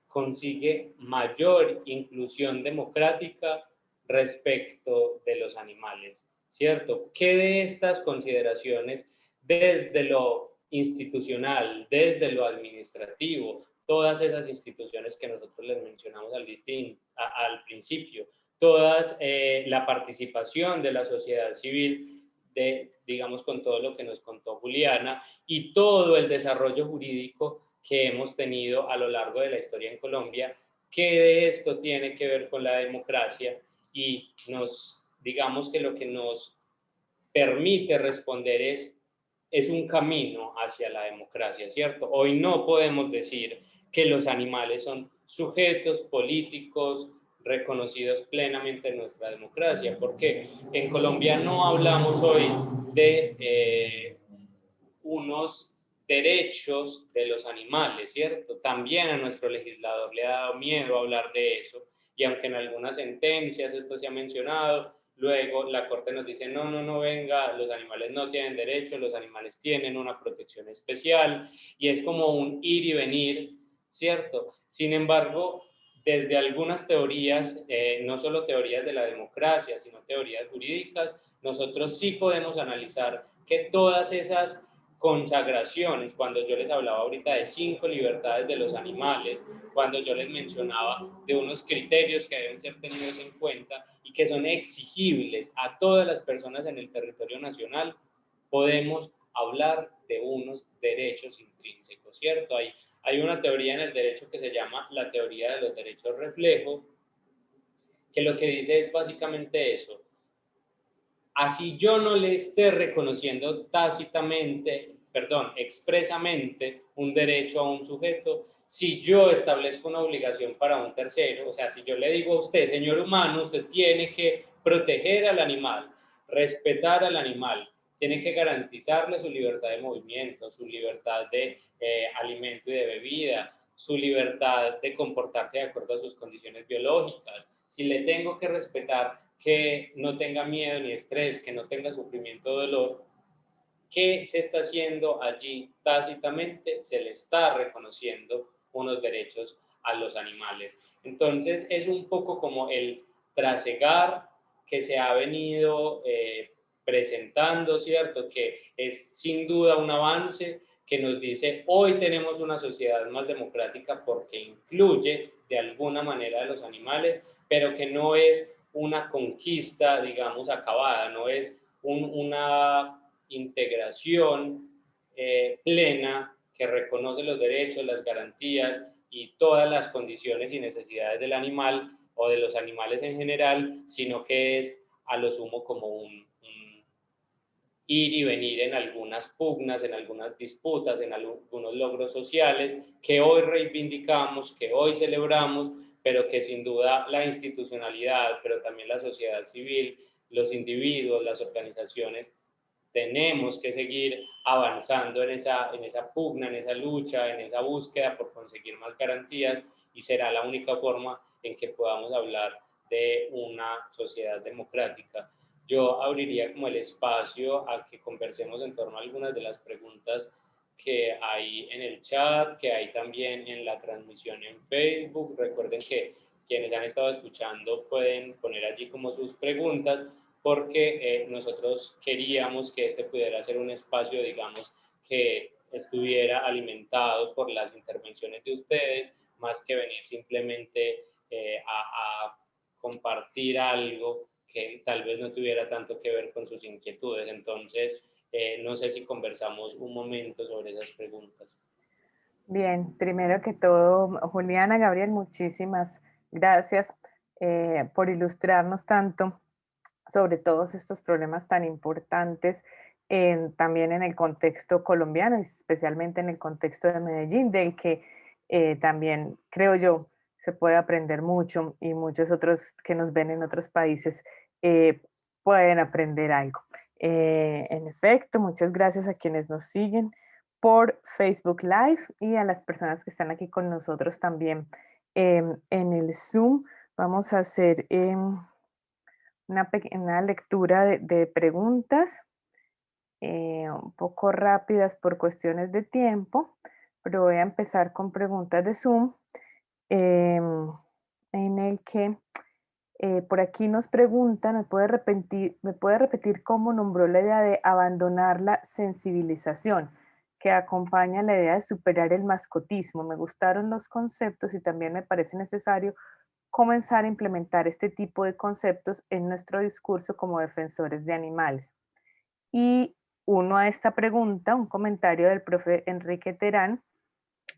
consigue mayor inclusión democrática respecto de los animales? ¿Cierto? ¿Qué de estas consideraciones desde lo institucional, desde lo administrativo, todas esas instituciones que nosotros les mencionamos al principio, todas la participación de la sociedad civil, digamos con todo lo que nos contó Juliana, y todo el desarrollo jurídico que hemos tenido a lo largo de la historia en Colombia, qué de esto tiene que ver con la democracia y digamos que lo que nos permite responder es un camino hacia la democracia, ¿cierto? Hoy no podemos decir que los animales son sujetos políticos reconocidos plenamente en nuestra democracia, porque en Colombia no hablamos hoy de unos derechos de los animales, ¿cierto? También a nuestro legislador le ha dado miedo hablar de eso, y aunque en algunas sentencias esto se ha mencionado, luego la Corte nos dice, no, venga, los animales no tienen derecho, los animales tienen una protección especial, y es como un ir y venir, ¿cierto? Sin embargo, desde algunas teorías, no solo teorías de la democracia, sino teorías jurídicas, nosotros sí podemos analizar que todas esas consagraciones, cuando yo les hablaba ahorita de 5 libertades de los animales, cuando yo les mencionaba de unos criterios que deben ser tenidos en cuenta y que son exigibles a todas las personas en el territorio nacional, podemos hablar de unos derechos intrínsecos, ¿cierto? Hay una teoría en el derecho que se llama la teoría de los derechos reflejo, que lo que dice es básicamente eso. Así yo no le esté reconociendo expresamente un derecho a un sujeto, si yo establezco una obligación para un tercero, o sea, si yo le digo a usted, señor humano, usted tiene que proteger al animal, respetar al animal, tiene que garantizarle su libertad de movimiento, su libertad de alimento y de bebida, su libertad de comportarse de acuerdo a sus condiciones biológicas. Si le tengo que respetar que no tenga miedo ni estrés, que no tenga sufrimiento o dolor, ¿qué se está haciendo allí tácitamente? Se le está reconociendo unos derechos a los animales. Entonces es un poco como el trasegar que se ha venido presentando, ¿cierto? Que es sin duda un avance que nos dice hoy tenemos una sociedad más democrática porque incluye de alguna manera a los animales, pero que no es una conquista, digamos, acabada, no es una integración plena que reconoce los derechos, las garantías y todas las condiciones y necesidades del animal o de los animales en general, sino que es a lo sumo como un ir y venir en algunas pugnas, en algunas disputas, en algunos logros sociales que hoy reivindicamos, que hoy celebramos, pero que sin duda la institucionalidad, pero también la sociedad civil, los individuos, las organizaciones, tenemos que seguir avanzando en esa pugna, en esa lucha, en esa búsqueda por conseguir más garantías y será la única forma en que podamos hablar de una sociedad democrática. Yo abriría como el espacio a que conversemos en torno a algunas de las preguntas que hay en el chat, que hay también en la transmisión en Facebook. Recuerden que quienes han estado escuchando pueden poner allí como sus preguntas, porque nosotros queríamos que este pudiera ser un espacio, digamos, que estuviera alimentado por las intervenciones de ustedes, más que venir simplemente a compartir algo que tal vez no tuviera tanto que ver con sus inquietudes. Entonces, no sé si conversamos un momento sobre esas preguntas. Bien, primero que todo, Juliana, Gabriel, muchísimas gracias por ilustrarnos tanto sobre todos estos problemas tan importantes también en el contexto colombiano, especialmente en el contexto de Medellín, del que también creo yo se puede aprender mucho y muchos otros que nos ven en otros países pueden aprender algo. En efecto, muchas gracias a quienes nos siguen por Facebook Live y a las personas que están aquí con nosotros también en el Zoom. Vamos a hacer una lectura de preguntas un poco rápidas por cuestiones de tiempo, pero voy a empezar con preguntas de Zoom em, en el que por aquí nos preguntan, me puede repetir cómo nombró la idea de abandonar la sensibilización que acompaña la idea de superar el mascotismo? Me gustaron los conceptos y también me parece necesario comenzar a implementar este tipo de conceptos en nuestro discurso como defensores de animales. Y uno a esta pregunta, un comentario del profe Enrique Terán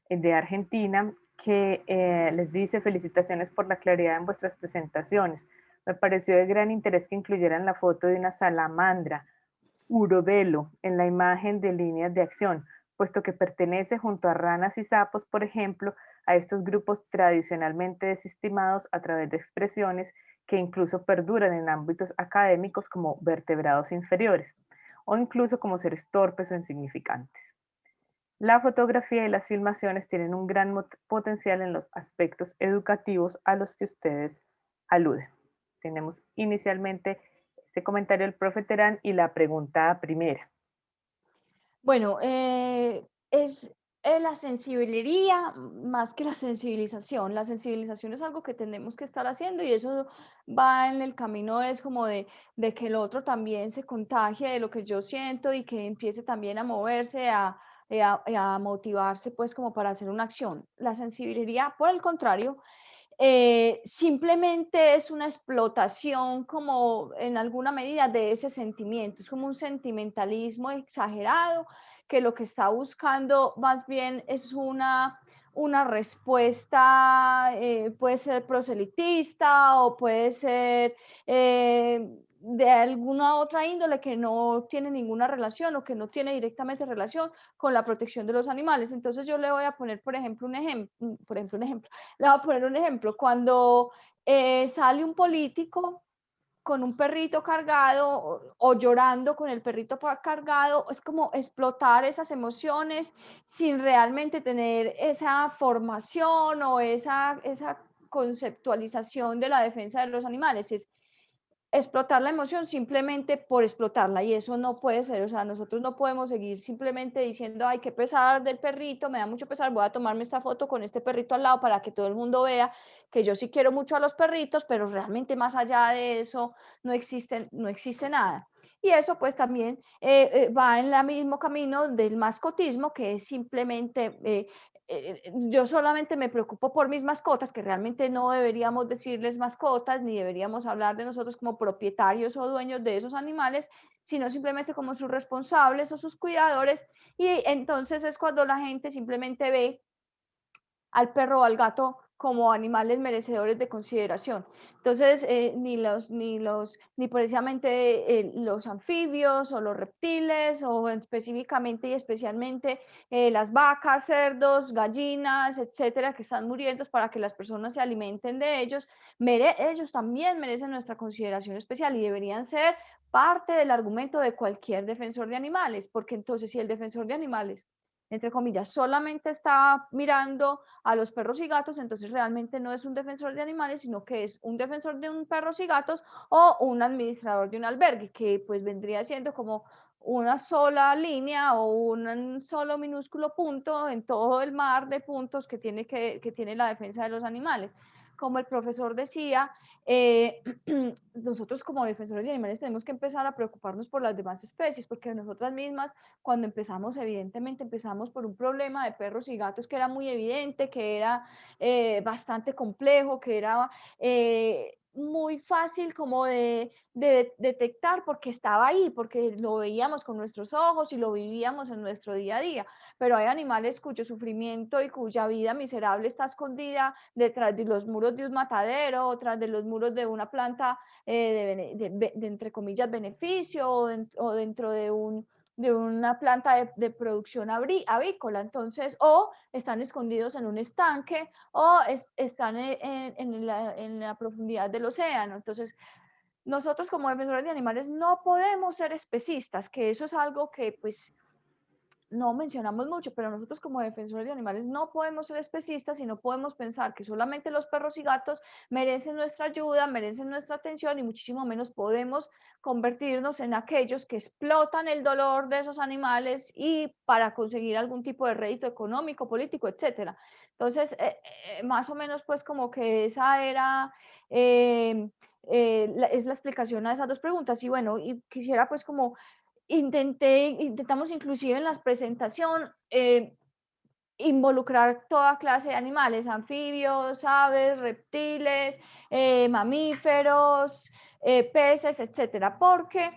de Argentina, que les dice felicitaciones por la claridad en vuestras presentaciones. Me pareció de gran interés que incluyeran la foto de una salamandra, urodelo, en la imagen de líneas de acción, puesto que pertenece junto a ranas y sapos, por ejemplo, a estos grupos tradicionalmente desestimados a través de expresiones que incluso perduran en ámbitos académicos como vertebrados inferiores, o incluso como seres torpes o insignificantes. La fotografía y las filmaciones tienen un gran potencial en los aspectos educativos a los que ustedes aluden. Tenemos inicialmente este comentario del profe Terán y la pregunta primera. Bueno, La sensibilidad, más que la sensibilización es algo que tenemos que estar haciendo y eso va en el camino, es como de que el otro también se contagie de lo que yo siento y que empiece también a moverse, a motivarse pues como para hacer una acción. La sensibilidad, por el contrario, simplemente es una explotación como en alguna medida de ese sentimiento, es como un sentimentalismo exagerado que lo que está buscando más bien es una respuesta, puede ser proselitista o puede ser de alguna otra índole que no tiene ninguna relación o que no tiene directamente relación con la protección de los animales. Entonces yo le voy a poner, por ejemplo, un ejemplo. Le voy a poner un ejemplo. Cuando sale un político con un perrito cargado o llorando con el perrito cargado, es como explotar esas emociones sin realmente tener esa formación o esa conceptualización de la defensa de los animales. Es explotar la emoción simplemente por explotarla y eso no puede ser, o sea, nosotros no podemos seguir simplemente diciendo, ay, qué pesar del perrito, me da mucho pesar, voy a tomarme esta foto con este perrito al lado para que todo el mundo vea que yo sí quiero mucho a los perritos, pero realmente más allá de eso no existe nada. Y eso pues también va en el mismo camino del mascotismo, que es simplemente yo solamente me preocupo por mis mascotas, que realmente no deberíamos decirles mascotas, ni deberíamos hablar de nosotros como propietarios o dueños de esos animales, sino simplemente como sus responsables o sus cuidadores. Y entonces es cuando la gente simplemente ve al perro o al gato como animales merecedores de consideración. Entonces, ni precisamente los anfibios o los reptiles, o específicamente y especialmente las vacas, cerdos, gallinas, etcétera, que están muriendo para que las personas se alimenten de ellos, ellos también merecen nuestra consideración especial y deberían ser parte del argumento de cualquier defensor de animales, porque entonces si el defensor de animales, entre comillas, solamente está mirando a los perros y gatos, entonces realmente no es un defensor de animales, sino que es un defensor de un perros y gatos o un administrador de un albergue, que pues vendría siendo como una sola línea o un solo minúsculo punto en todo el mar de puntos que tiene la defensa de los animales. Como el profesor decía, nosotros como defensores de animales tenemos que empezar a preocuparnos por las demás especies, porque nosotras mismas cuando empezamos, evidentemente empezamos por un problema de perros y gatos que era muy evidente, que era bastante complejo, que era muy fácil como de detectar porque estaba ahí, porque lo veíamos con nuestros ojos y lo vivíamos en nuestro día a día. Pero hay animales cuyo sufrimiento y cuya vida miserable está escondida detrás de los muros de un matadero, tras de los muros de una planta entre comillas, beneficio o dentro de una planta de producción avícola, entonces, o están escondidos en un estanque, o están en la profundidad del océano. Entonces, nosotros como defensores de animales no podemos ser especistas, que eso es algo que pues no mencionamos mucho, pero nosotros como defensores de animales no podemos ser especistas y no podemos pensar que solamente los perros y gatos merecen nuestra ayuda, merecen nuestra atención y muchísimo menos podemos convertirnos en aquellos que explotan el dolor de esos animales y para conseguir algún tipo de rédito económico, político, etcétera. Entonces, más o menos pues como que esa era... es la explicación a esas dos preguntas y bueno, y quisiera pues como intentamos inclusive en la presentación involucrar toda clase de animales, anfibios, aves, reptiles, mamíferos, peces, etcétera, porque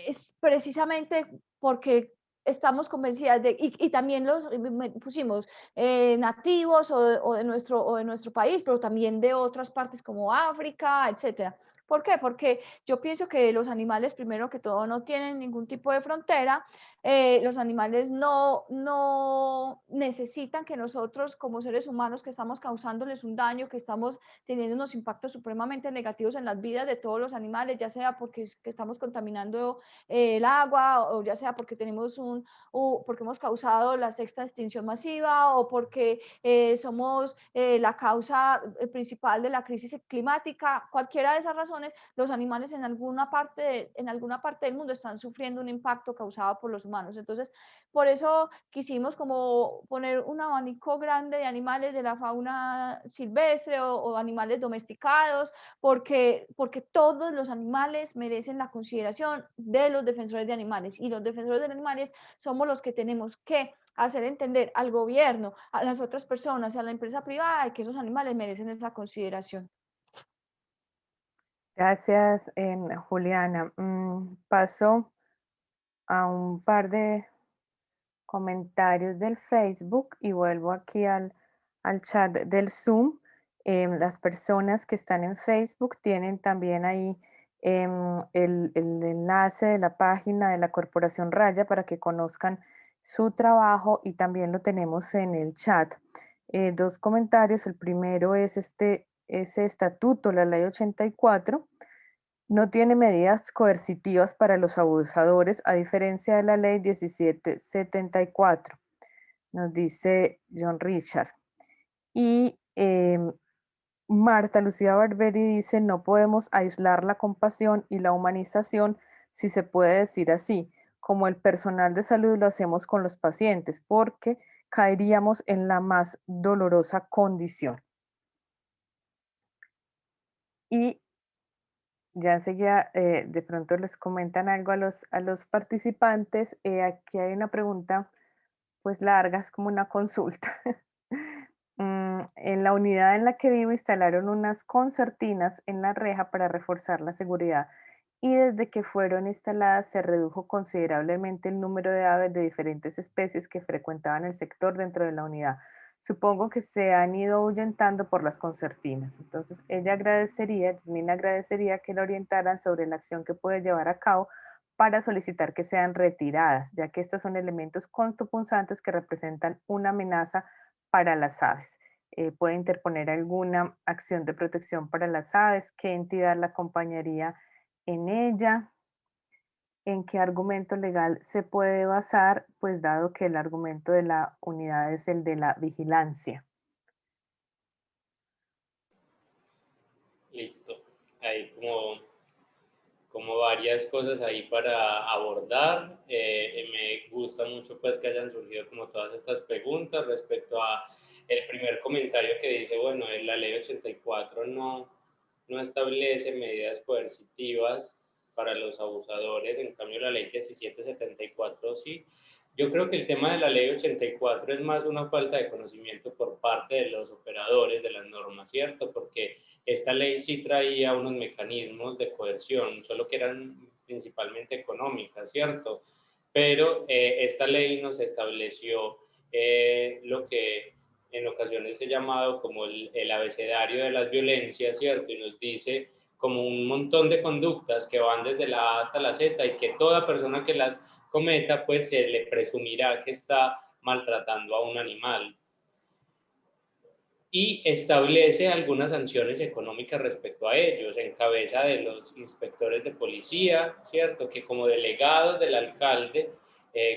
es precisamente porque estamos convencidas de, y también los pusimos nativos o de nuestro país, pero también de otras partes como África, etcétera. ¿Por qué? Porque yo pienso que los animales, primero que todo, no tienen ningún tipo de frontera. Los animales no necesitan que nosotros como seres humanos que estamos causándoles un daño, que estamos teniendo unos impactos supremamente negativos en las vidas de todos los animales, ya sea porque que estamos contaminando el agua o ya sea porque porque hemos causado la sexta extinción masiva o porque somos la causa principal de la crisis climática, cualquiera de esas razones razones, los animales en alguna parte del mundo están sufriendo un impacto causado por los humanos. Entonces, por eso quisimos como poner un abanico grande de animales de la fauna silvestre o animales domesticados, porque todos los animales merecen la consideración de los defensores de animales, y los defensores de animales somos los que tenemos que hacer entender al gobierno, a las otras personas, a la empresa privada, de que esos animales merecen esa consideración. Gracias, Juliana. Paso a un par de comentarios del Facebook y vuelvo aquí al chat del Zoom. Las personas que están en Facebook tienen también ahí el enlace de la página de la Corporación Raya para que conozcan su trabajo, y también lo tenemos en el chat. Dos comentarios. El primero es ese estatuto, la ley 84, no tiene medidas coercitivas para los abusadores, a diferencia de la ley 1774, nos dice John Richard. Y Marta Lucía Barberi dice, no podemos aislar la compasión y la humanización, si se puede decir así, como el personal de salud lo hacemos con los pacientes, porque caeríamos en la más dolorosa condición. Y ya enseguida de pronto les comentan algo a los participantes. Aquí hay una pregunta pues larga, es como una consulta. En la unidad en la que vivo instalaron unas concertinas en la reja para reforzar la seguridad, y desde que fueron instaladas se redujo considerablemente el número de aves de diferentes especies que frecuentaban el sector dentro de la unidad. Supongo que se han ido ahuyentando por las concertinas. Entonces, Yasmina agradecería que la orientaran sobre la acción que puede llevar a cabo para solicitar que sean retiradas, ya que estos son elementos cortopunzantes que representan una amenaza para las aves. Puede interponer alguna acción de protección para las aves, qué entidad la acompañaría en ella, en qué argumento legal se puede basar, pues dado que el argumento de la unidad es el de la vigilancia. Listo. Hay como varias cosas ahí para abordar. Me gusta mucho pues que hayan surgido como todas estas preguntas respecto a el primer comentario que dice, bueno, la ley 84 no establece medidas coercitivas para los abusadores, en cambio la ley 1774 sí. Yo creo que el tema de la ley 84 es más una falta de conocimiento por parte de los operadores de las normas, ¿cierto? Porque esta ley sí traía unos mecanismos de coerción, solo que eran principalmente económicas, ¿cierto? Pero esta ley nos estableció lo que en ocasiones he llamado como el abecedario de las violencias, ¿cierto? Y nos dice como un montón de conductas que van desde la A hasta la Z, y que toda persona que las cometa, pues se le presumirá que está maltratando a un animal. Y establece algunas sanciones económicas respecto a ellos, en cabeza de los inspectores de policía, ¿cierto? Que como delegados del alcalde,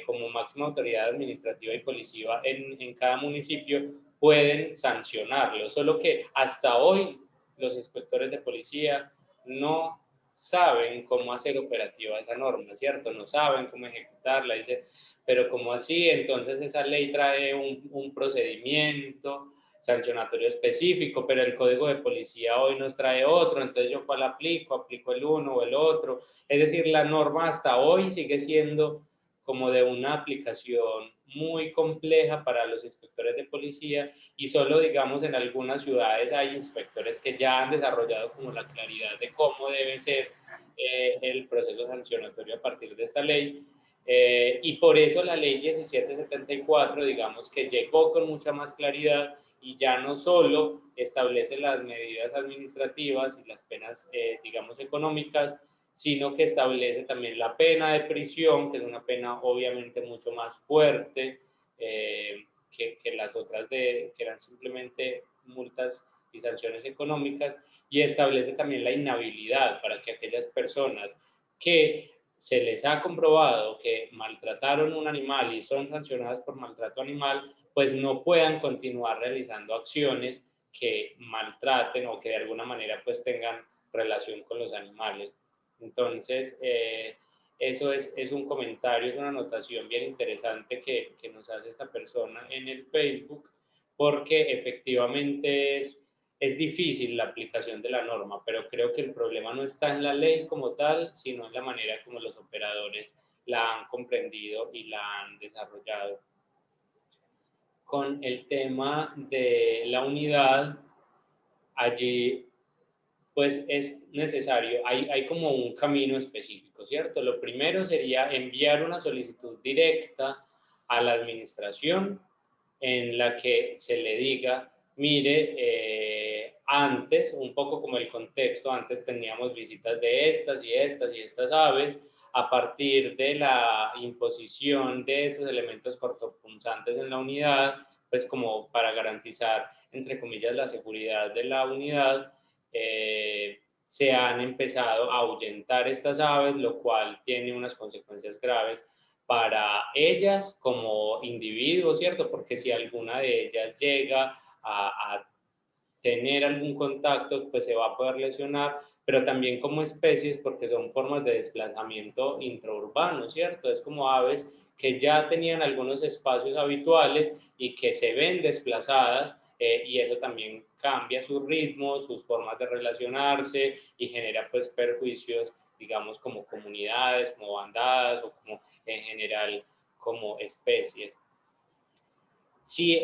como máxima autoridad administrativa y policiva en cada municipio, pueden sancionarlo. Solo que hasta hoy los inspectores de policía no saben cómo hacer operativa esa norma, ¿cierto? No saben cómo ejecutarla. Dice, pero ¿cómo así? Entonces esa ley trae un procedimiento sancionatorio específico, pero el código de policía hoy nos trae otro, entonces yo cuál aplico el uno o el otro. Es decir, la norma hasta hoy sigue siendo como de una aplicación muy compleja para los inspectores de policía, y solo digamos en algunas ciudades hay inspectores que ya han desarrollado como la claridad de cómo debe ser el proceso sancionatorio a partir de esta ley. Y por eso la ley 1774, digamos que llegó con mucha más claridad, y ya no solo establece las medidas administrativas y las penas, digamos, económicas, sino que establece también la pena de prisión, que es una pena obviamente mucho más fuerte que las otras que eran simplemente multas y sanciones económicas, y establece también la inhabilidad para que aquellas personas que se les ha comprobado que maltrataron un animal y son sancionadas por maltrato animal, pues no puedan continuar realizando acciones que maltraten o que de alguna manera pues tengan relación con los animales. Entonces, eso es un comentario, es una anotación bien interesante que nos hace esta persona en el Facebook, porque efectivamente es difícil la aplicación de la norma, pero creo que el problema no está en la ley como tal, sino en la manera como los operadores la han comprendido y la han desarrollado. Con el tema de la unidad, allí pues es necesario, hay como un camino específico, ¿cierto? Lo primero sería enviar una solicitud directa a la administración en la que se le diga, mire, antes, un poco como el contexto, antes teníamos visitas de estas y estas y estas aves, a partir de la imposición de esos elementos cortopunzantes en la unidad, pues como para garantizar, entre comillas, la seguridad de la unidad, se han empezado a ahuyentar estas aves, lo cual tiene unas consecuencias graves para ellas como individuos, ¿cierto? Porque si alguna de ellas llega a tener algún contacto, pues se va a poder lesionar, pero también como especies, porque son formas de desplazamiento intraurbano, ¿cierto? Es como aves que ya tenían algunos espacios habituales y que se ven desplazadas, y eso también cambia sus ritmos, sus formas de relacionarse y genera pues perjuicios, digamos, como comunidades, como bandadas o como en general como especies. Sí,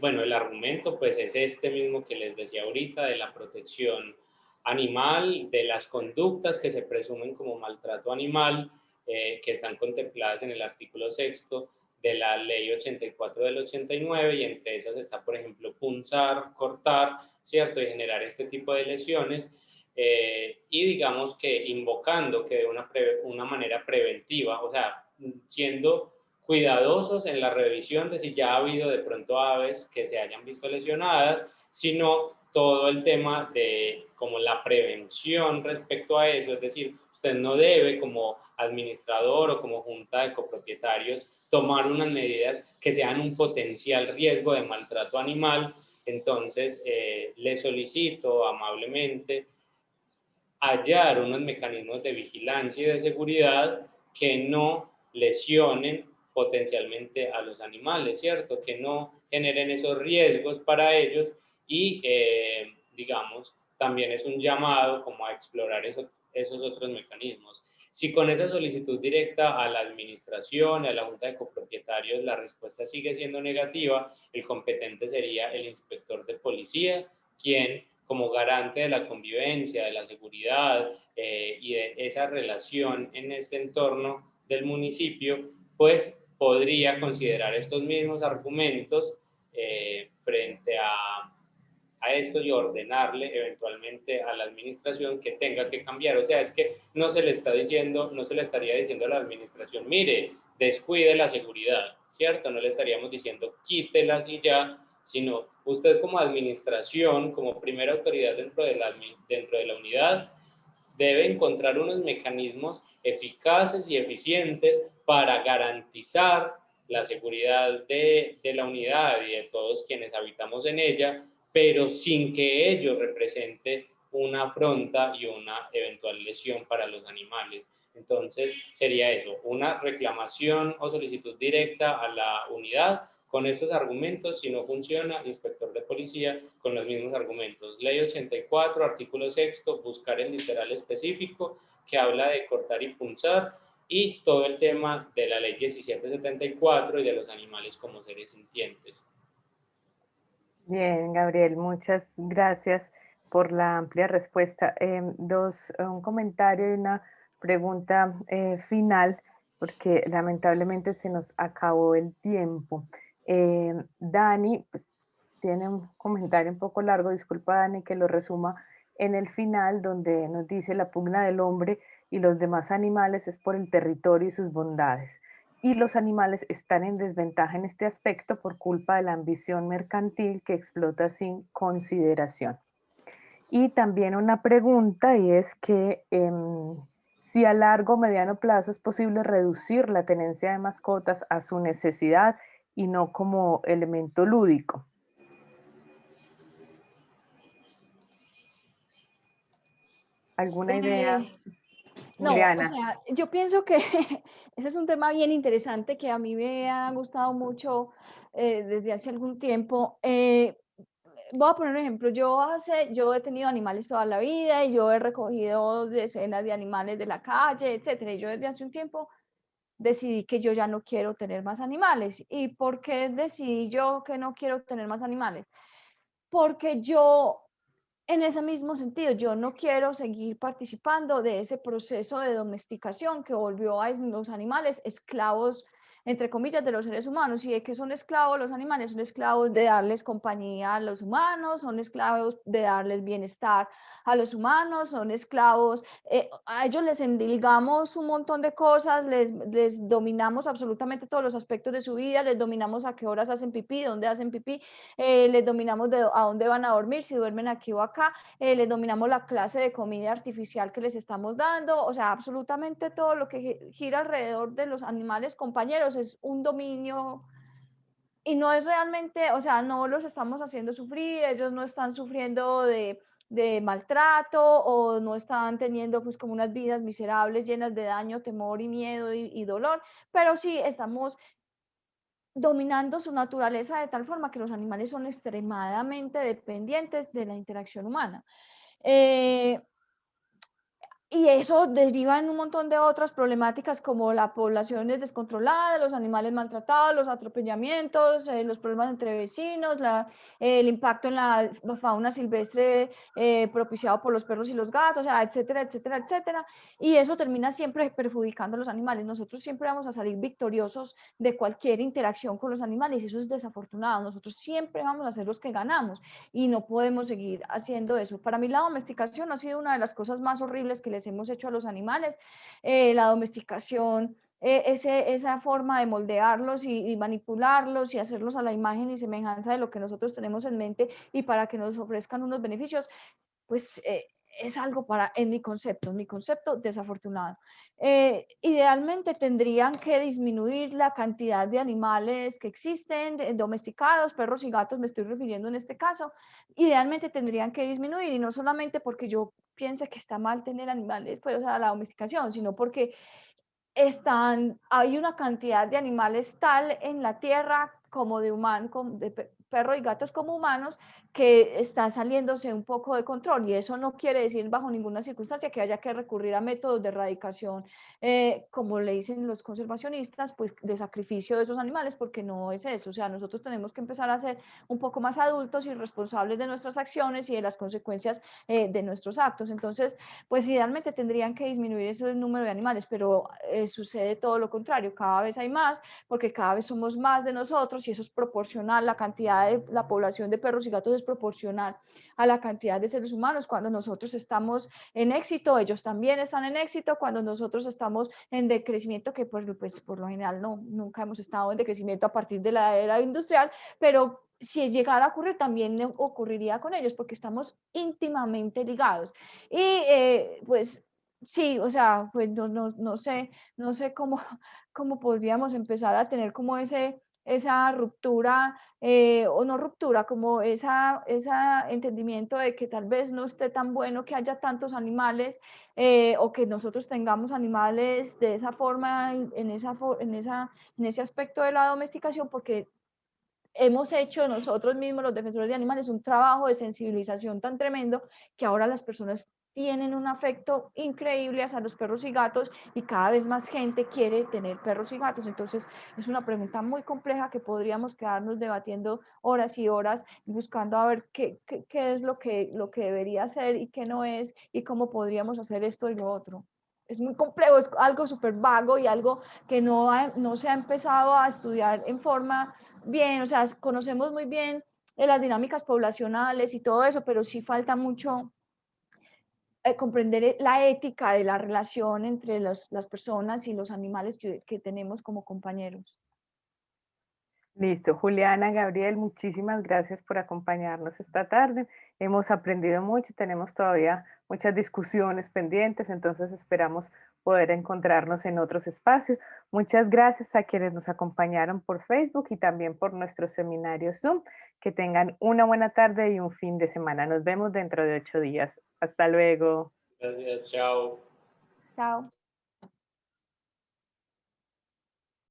bueno, el argumento pues es este mismo que les decía ahorita de la protección animal, de las conductas que se presumen como maltrato animal, que están contempladas en el artículo 6º de la ley 84 del 89, y entre esas está, por ejemplo, punzar, cortar, ¿cierto? Y generar este tipo de lesiones, y digamos que invocando que de una manera preventiva, o sea, siendo cuidadosos en la revisión de si ya ha habido de pronto aves que se hayan visto lesionadas, sino todo el tema de como la prevención respecto a eso, es decir, usted no debe como administrador o como junta de copropietarios tomar unas medidas que sean un potencial riesgo de maltrato animal. Entonces, le solicito amablemente hallar unos mecanismos de vigilancia y de seguridad que no lesionen potencialmente a los animales, ¿cierto? Que no generen esos riesgos para ellos y, digamos, también es un llamado como a explorar esos otros mecanismos. Si con esa solicitud directa a la administración, a la junta de copropietarios, la respuesta sigue siendo negativa, el competente sería el inspector de policía, quien como garante de la convivencia, de la seguridad, y de esa relación en este entorno del municipio, pues podría considerar estos mismos argumentos frente a esto y ordenarle eventualmente a la administración que tenga que cambiar. O sea, es que no se le está diciendo, no se le estaría diciendo a la administración, mire, descuide la seguridad, ¿cierto? No le estaríamos diciendo quítelas y ya, sino usted como administración, como primera autoridad dentro de la unidad, debe encontrar unos mecanismos eficaces y eficientes para garantizar la seguridad de la unidad y de todos quienes habitamos en ella, pero sin que ello represente una afronta y una eventual lesión para los animales. Entonces sería eso, una reclamación o solicitud directa a la unidad con estos argumentos. Si no funciona, inspector de policía con los mismos argumentos. Ley 84, artículo 6º, buscar el literal específico que habla de cortar y punzar, y todo el tema de la ley 1774 y de los animales como seres sintientes. Bien, Gabriel, muchas gracias por la amplia respuesta. Un comentario y una pregunta final, porque lamentablemente se nos acabó el tiempo. Dani, pues, tiene un comentario un poco largo, disculpa Dani que lo resuma en el final, donde nos dice: la pugna del hombre y los demás animales es por el territorio y sus bondades, y los animales están en desventaja en este aspecto por culpa de la ambición mercantil que explota sin consideración. Y también una pregunta, y es que si a largo o mediano plazo es posible reducir la tenencia de mascotas a su necesidad y no como elemento lúdico. ¿Alguna idea, No, o Juliana? sea, yo pienso que ese es un tema bien interesante que a mí me ha gustado mucho desde hace algún tiempo. Voy a poner un ejemplo, yo he tenido animales toda la vida y yo he recogido decenas de animales de la calle, etcétera. Y yo desde hace un tiempo decidí que yo ya no quiero tener más animales. ¿Y por qué decidí yo que no quiero tener más animales? Porque yo, en ese mismo sentido, yo no quiero seguir participando de ese proceso de domesticación que volvió a los animales esclavos, entre comillas, de los seres humanos. ¿Y de qué son esclavos los animales? Son esclavos de darles compañía a los humanos, son esclavos de darles bienestar a los humanos, son esclavos, a ellos les endilgamos un montón de cosas, les dominamos absolutamente todos los aspectos de su vida, les dominamos a qué horas hacen pipí, dónde hacen pipí, les dominamos a dónde van a dormir, si duermen aquí o acá, les dominamos la clase de comida artificial que les estamos dando, o sea, absolutamente todo lo que gira alrededor de los animales compañeros es un dominio y no es realmente, o sea, no los estamos haciendo sufrir, ellos no están sufriendo de maltrato o no están teniendo pues como unas vidas miserables llenas de daño, temor y miedo y dolor, pero sí estamos dominando su naturaleza de tal forma que los animales son extremadamente dependientes de la interacción humana. Eh, y eso deriva en un montón de otras problemáticas como la población es descontrolada, los animales maltratados, los atropellamientos, los problemas entre vecinos, el impacto en la fauna silvestre propiciado por los perros y los gatos, o sea, etcétera, etcétera, etcétera. Y eso termina siempre perjudicando a los animales. Nosotros siempre vamos a salir victoriosos de cualquier interacción con los animales y eso es desafortunado. Nosotros siempre vamos a ser los que ganamos y no podemos seguir haciendo eso. Para mí la domesticación ha sido una de las cosas más horribles que les hemos hecho a los animales. La domesticación, esa forma de moldearlos y manipularlos y hacerlos a la imagen y semejanza de lo que nosotros tenemos en mente y para que nos ofrezcan unos beneficios, pues es algo en mi concepto desafortunado. Idealmente tendrían que disminuir la cantidad de animales que existen, domesticados, perros y gatos me estoy refiriendo en este caso, idealmente tendrían que disminuir y no solamente porque yo piense que está mal tener animales, pues o sea, la domesticación, sino porque hay una cantidad de animales tal en la tierra como de humanos, de perros y gatos como humanos, que está saliéndose un poco de control y eso no quiere decir bajo ninguna circunstancia que haya que recurrir a métodos de erradicación, como le dicen los conservacionistas, pues de sacrificio de esos animales, porque no es eso, o sea, nosotros tenemos que empezar a ser un poco más adultos y responsables de nuestras acciones y de las consecuencias de nuestros actos. Entonces, pues idealmente tendrían que disminuir ese número de animales, pero sucede todo lo contrario, cada vez hay más, porque cada vez somos más de nosotros y eso es proporcional, la cantidad de la población de perros y gatos es proporcional a la cantidad de seres humanos. Cuando nosotros estamos en éxito, ellos también están en éxito, cuando nosotros estamos en decrecimiento, que pues por lo general no, nunca hemos estado en decrecimiento a partir de la era industrial, pero si llegara a ocurrir, también ocurriría con ellos, porque estamos íntimamente ligados. Y pues sí, o sea, pues no sé cómo, cómo podríamos empezar a tener como esa ruptura, o no ruptura, como ese entendimiento de que tal vez no esté tan bueno que haya tantos animales, o que nosotros tengamos animales de esa forma, en ese aspecto de la domesticación, porque hemos hecho nosotros mismos, los defensores de animales, un trabajo de sensibilización tan tremendo que ahora las personas tienen un afecto increíble hacia los perros y gatos y cada vez más gente quiere tener perros y gatos. Entonces es una pregunta muy compleja que podríamos quedarnos debatiendo horas y horas y buscando a ver qué es lo que debería ser y qué no es y cómo podríamos hacer esto y lo otro. Es muy complejo, es algo súper vago y algo que no se ha empezado a estudiar en forma bien, o sea, conocemos muy bien las dinámicas poblacionales y todo eso, pero sí falta mucho comprender la ética de la relación entre las personas y los animales que tenemos como compañeros. Listo, Juliana, Gabriel, muchísimas gracias por acompañarnos esta tarde. Hemos aprendido mucho, tenemos todavía muchas discusiones pendientes, entonces esperamos poder encontrarnos en otros espacios. Muchas gracias a quienes nos acompañaron por Facebook y también por nuestro seminario Zoom. Que tengan una buena tarde y un fin de semana. Nos vemos dentro de 8 días. Hasta luego. Gracias, chao. Chao.